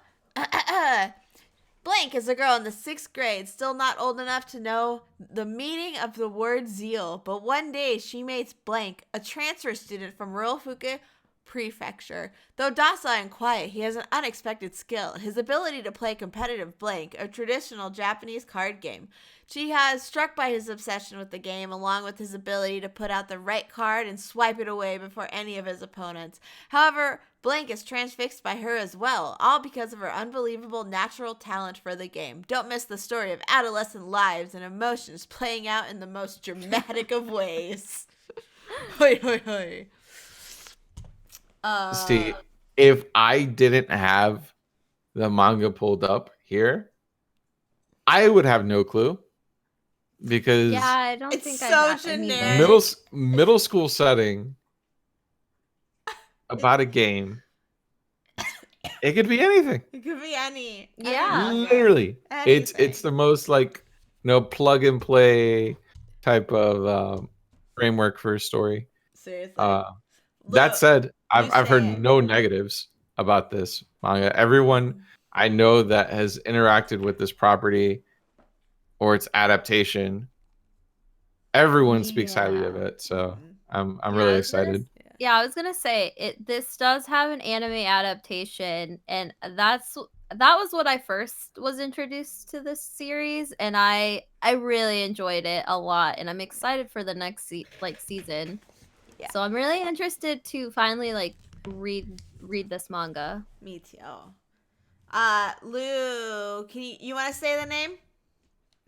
Blank is a girl in the 6th grade, still not old enough to know the meaning of the word zeal, but one day she meets Blank, a transfer student from rural Fuku Prefecture. Though docile and quiet, he has an unexpected skill, his ability to play competitive Blank, a traditional Japanese card game. Chiha is struck by his obsession with the game, along with his ability to put out the right card and swipe it away before any of his opponents. However, Blank is transfixed by her as well, all because of her unbelievable natural talent for the game. Don't miss the story of adolescent lives and emotions playing out in the most dramatic of ways. Hoi, hoi, hoi. See, if I didn't have the manga pulled up here, I would have no clue. Because yeah, I don't it's think so I generic. middle school setting about a game. It could be anything. It could be any. Yeah. Literally. It's the most like plug and play type of framework for a story. Seriously. That said, I've heard it. no negatives about this manga. Everyone I know that has interacted with this property or its adaptation, everyone speaks highly of it. So I'm really excited. Yeah, I was gonna say this does have an anime adaptation, and that was what I first was introduced to this series, and I really enjoyed it a lot, and I'm excited for the next season. Yeah. So I'm really interested to finally like read this manga. Me too. Lou, you want to say the name?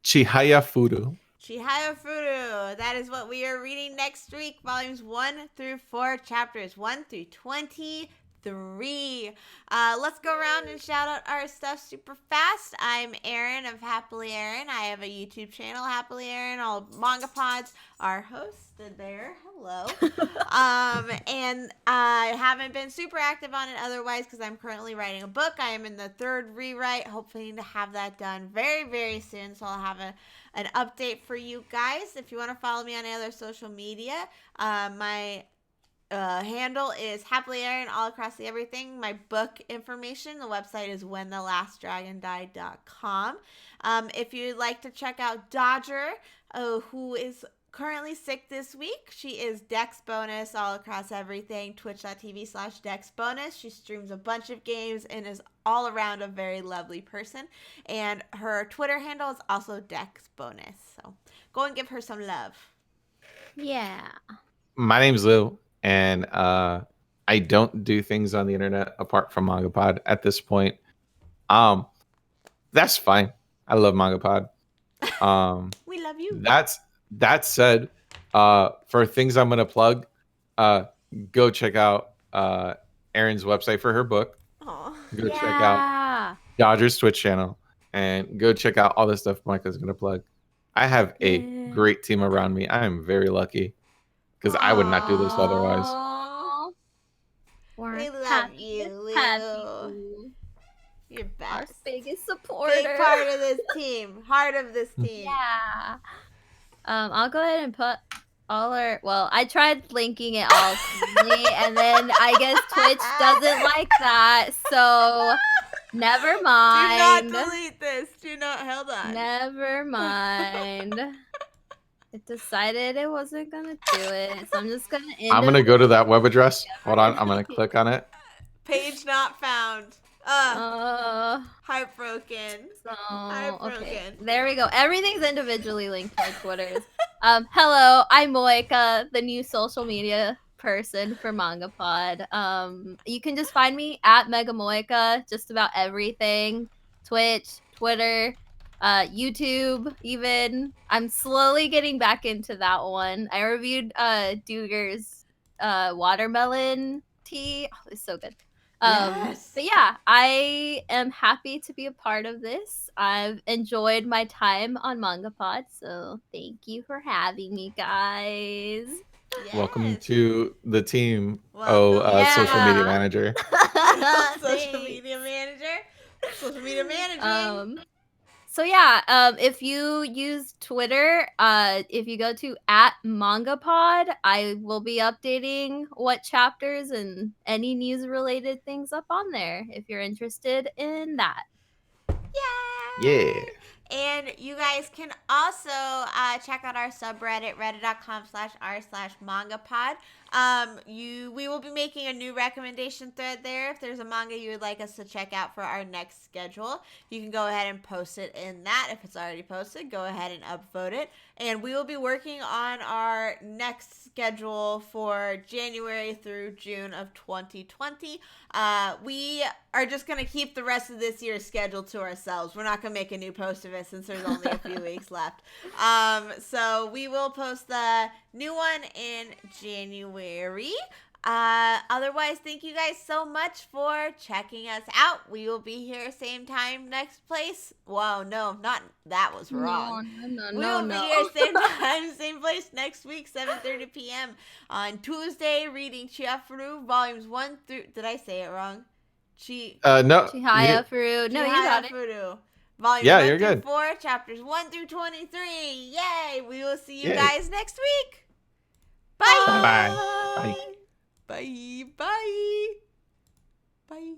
Chihaya Furu. Chihaya Furu. That is what we are reading next week. Volumes 1 through 4, chapters 1 through 23. Let's go around and shout out our stuff super fast. I'm Aaron of Happily Aaron. I have a YouTube channel, Happily Aaron. All Mangapods are hosted there. Hello. And I haven't been super active on it otherwise because I'm currently writing a book. I am in the 3rd rewrite, hoping to have that done very, very soon. So I'll have an update for you guys. If you want to follow me on any other social media, my handle is Happily Aaron all across the everything. My book information, the website is whenthelastdragondied.com. If you'd like to check out Dodger, who is currently sick this week, she is Dex Bonus all across everything, twitch.tv/Dex Bonus. She streams a bunch of games and is all around a very lovely person. And her Twitter handle is also Dex Bonus. So go and give her some love. Yeah. My name's Lou. And I don't do things on the internet apart from MangaPod at this point. That's fine. I love MangaPod. We love you. That said, for things I'm gonna plug, go check out Erin's website for her book. Aw. Go check out Dodger's Twitch channel and go check out all the stuff Micah's gonna plug. I have a great team around me. I am very lucky because I would not do this otherwise. Aw. We love happy you, to have Lou. you. You're Our best. biggest supporter. Big part of this team. Heart of this team. Yeah. I'll go ahead and put all our. Well, I tried linking it all to me, and then I guess Twitch doesn't like that, so never mind. Do not delete this. Do not. Hold on. Never mind. It decided it wasn't gonna do it, so I'm just gonna end. I'm gonna go to that web address. Hold on, I'm gonna click on it. Page not found. Heartbroken. So, Heartbroken. okay. There we go. Everything's individually linked to our Twitters. Hello, I'm Moika, the new social media person for MangaPod. You can just find me at MegaMoika, just about everything. Twitch, Twitter, YouTube, even. I'm slowly getting back into that one. I reviewed Duger's watermelon tea. Oh, it's so good. Yes. But yeah, I am happy to be a part of this. I've enjoyed my time on MangaPod, so thank you for having me, guys. Yes. Welcome to the team. Welcome. Social media Yeah. manager. Social media manager. Social media managing. So yeah, if you use Twitter, if you go to @MangaPod, I will be updating what chapters and any news related things up on there if you're interested in that. Yay! Yeah. And you guys can also check out our subreddit, reddit.com/r/mangapod. We will be making a new recommendation thread there. If there's a manga you would like us to check out for our next schedule, you can go ahead and post it in that. If it's already posted, go ahead and upvote it. And we will be working on our next schedule for January through June of 2020. We are just going to keep the rest of this year's schedule to ourselves. We're not going to make a new post of it since there's only a few weeks left. So we will post the new one in January. Otherwise, thank you guys so much for checking us out. We will be here same time, next place. Whoa, no, not that was wrong. No. We will be here same time, same place next week, 7:30 p.m. on Tuesday, reading Chiafuru volumes 1 through. Did I say it wrong? No. Chihaya Furu. No, you got it. Furu. Volumes Yeah, 1 you're through good. 4, chapters 1 through 23. Yay! We will see you guys next week. Bye. Bye. Bye. Bye. Bye. Bye.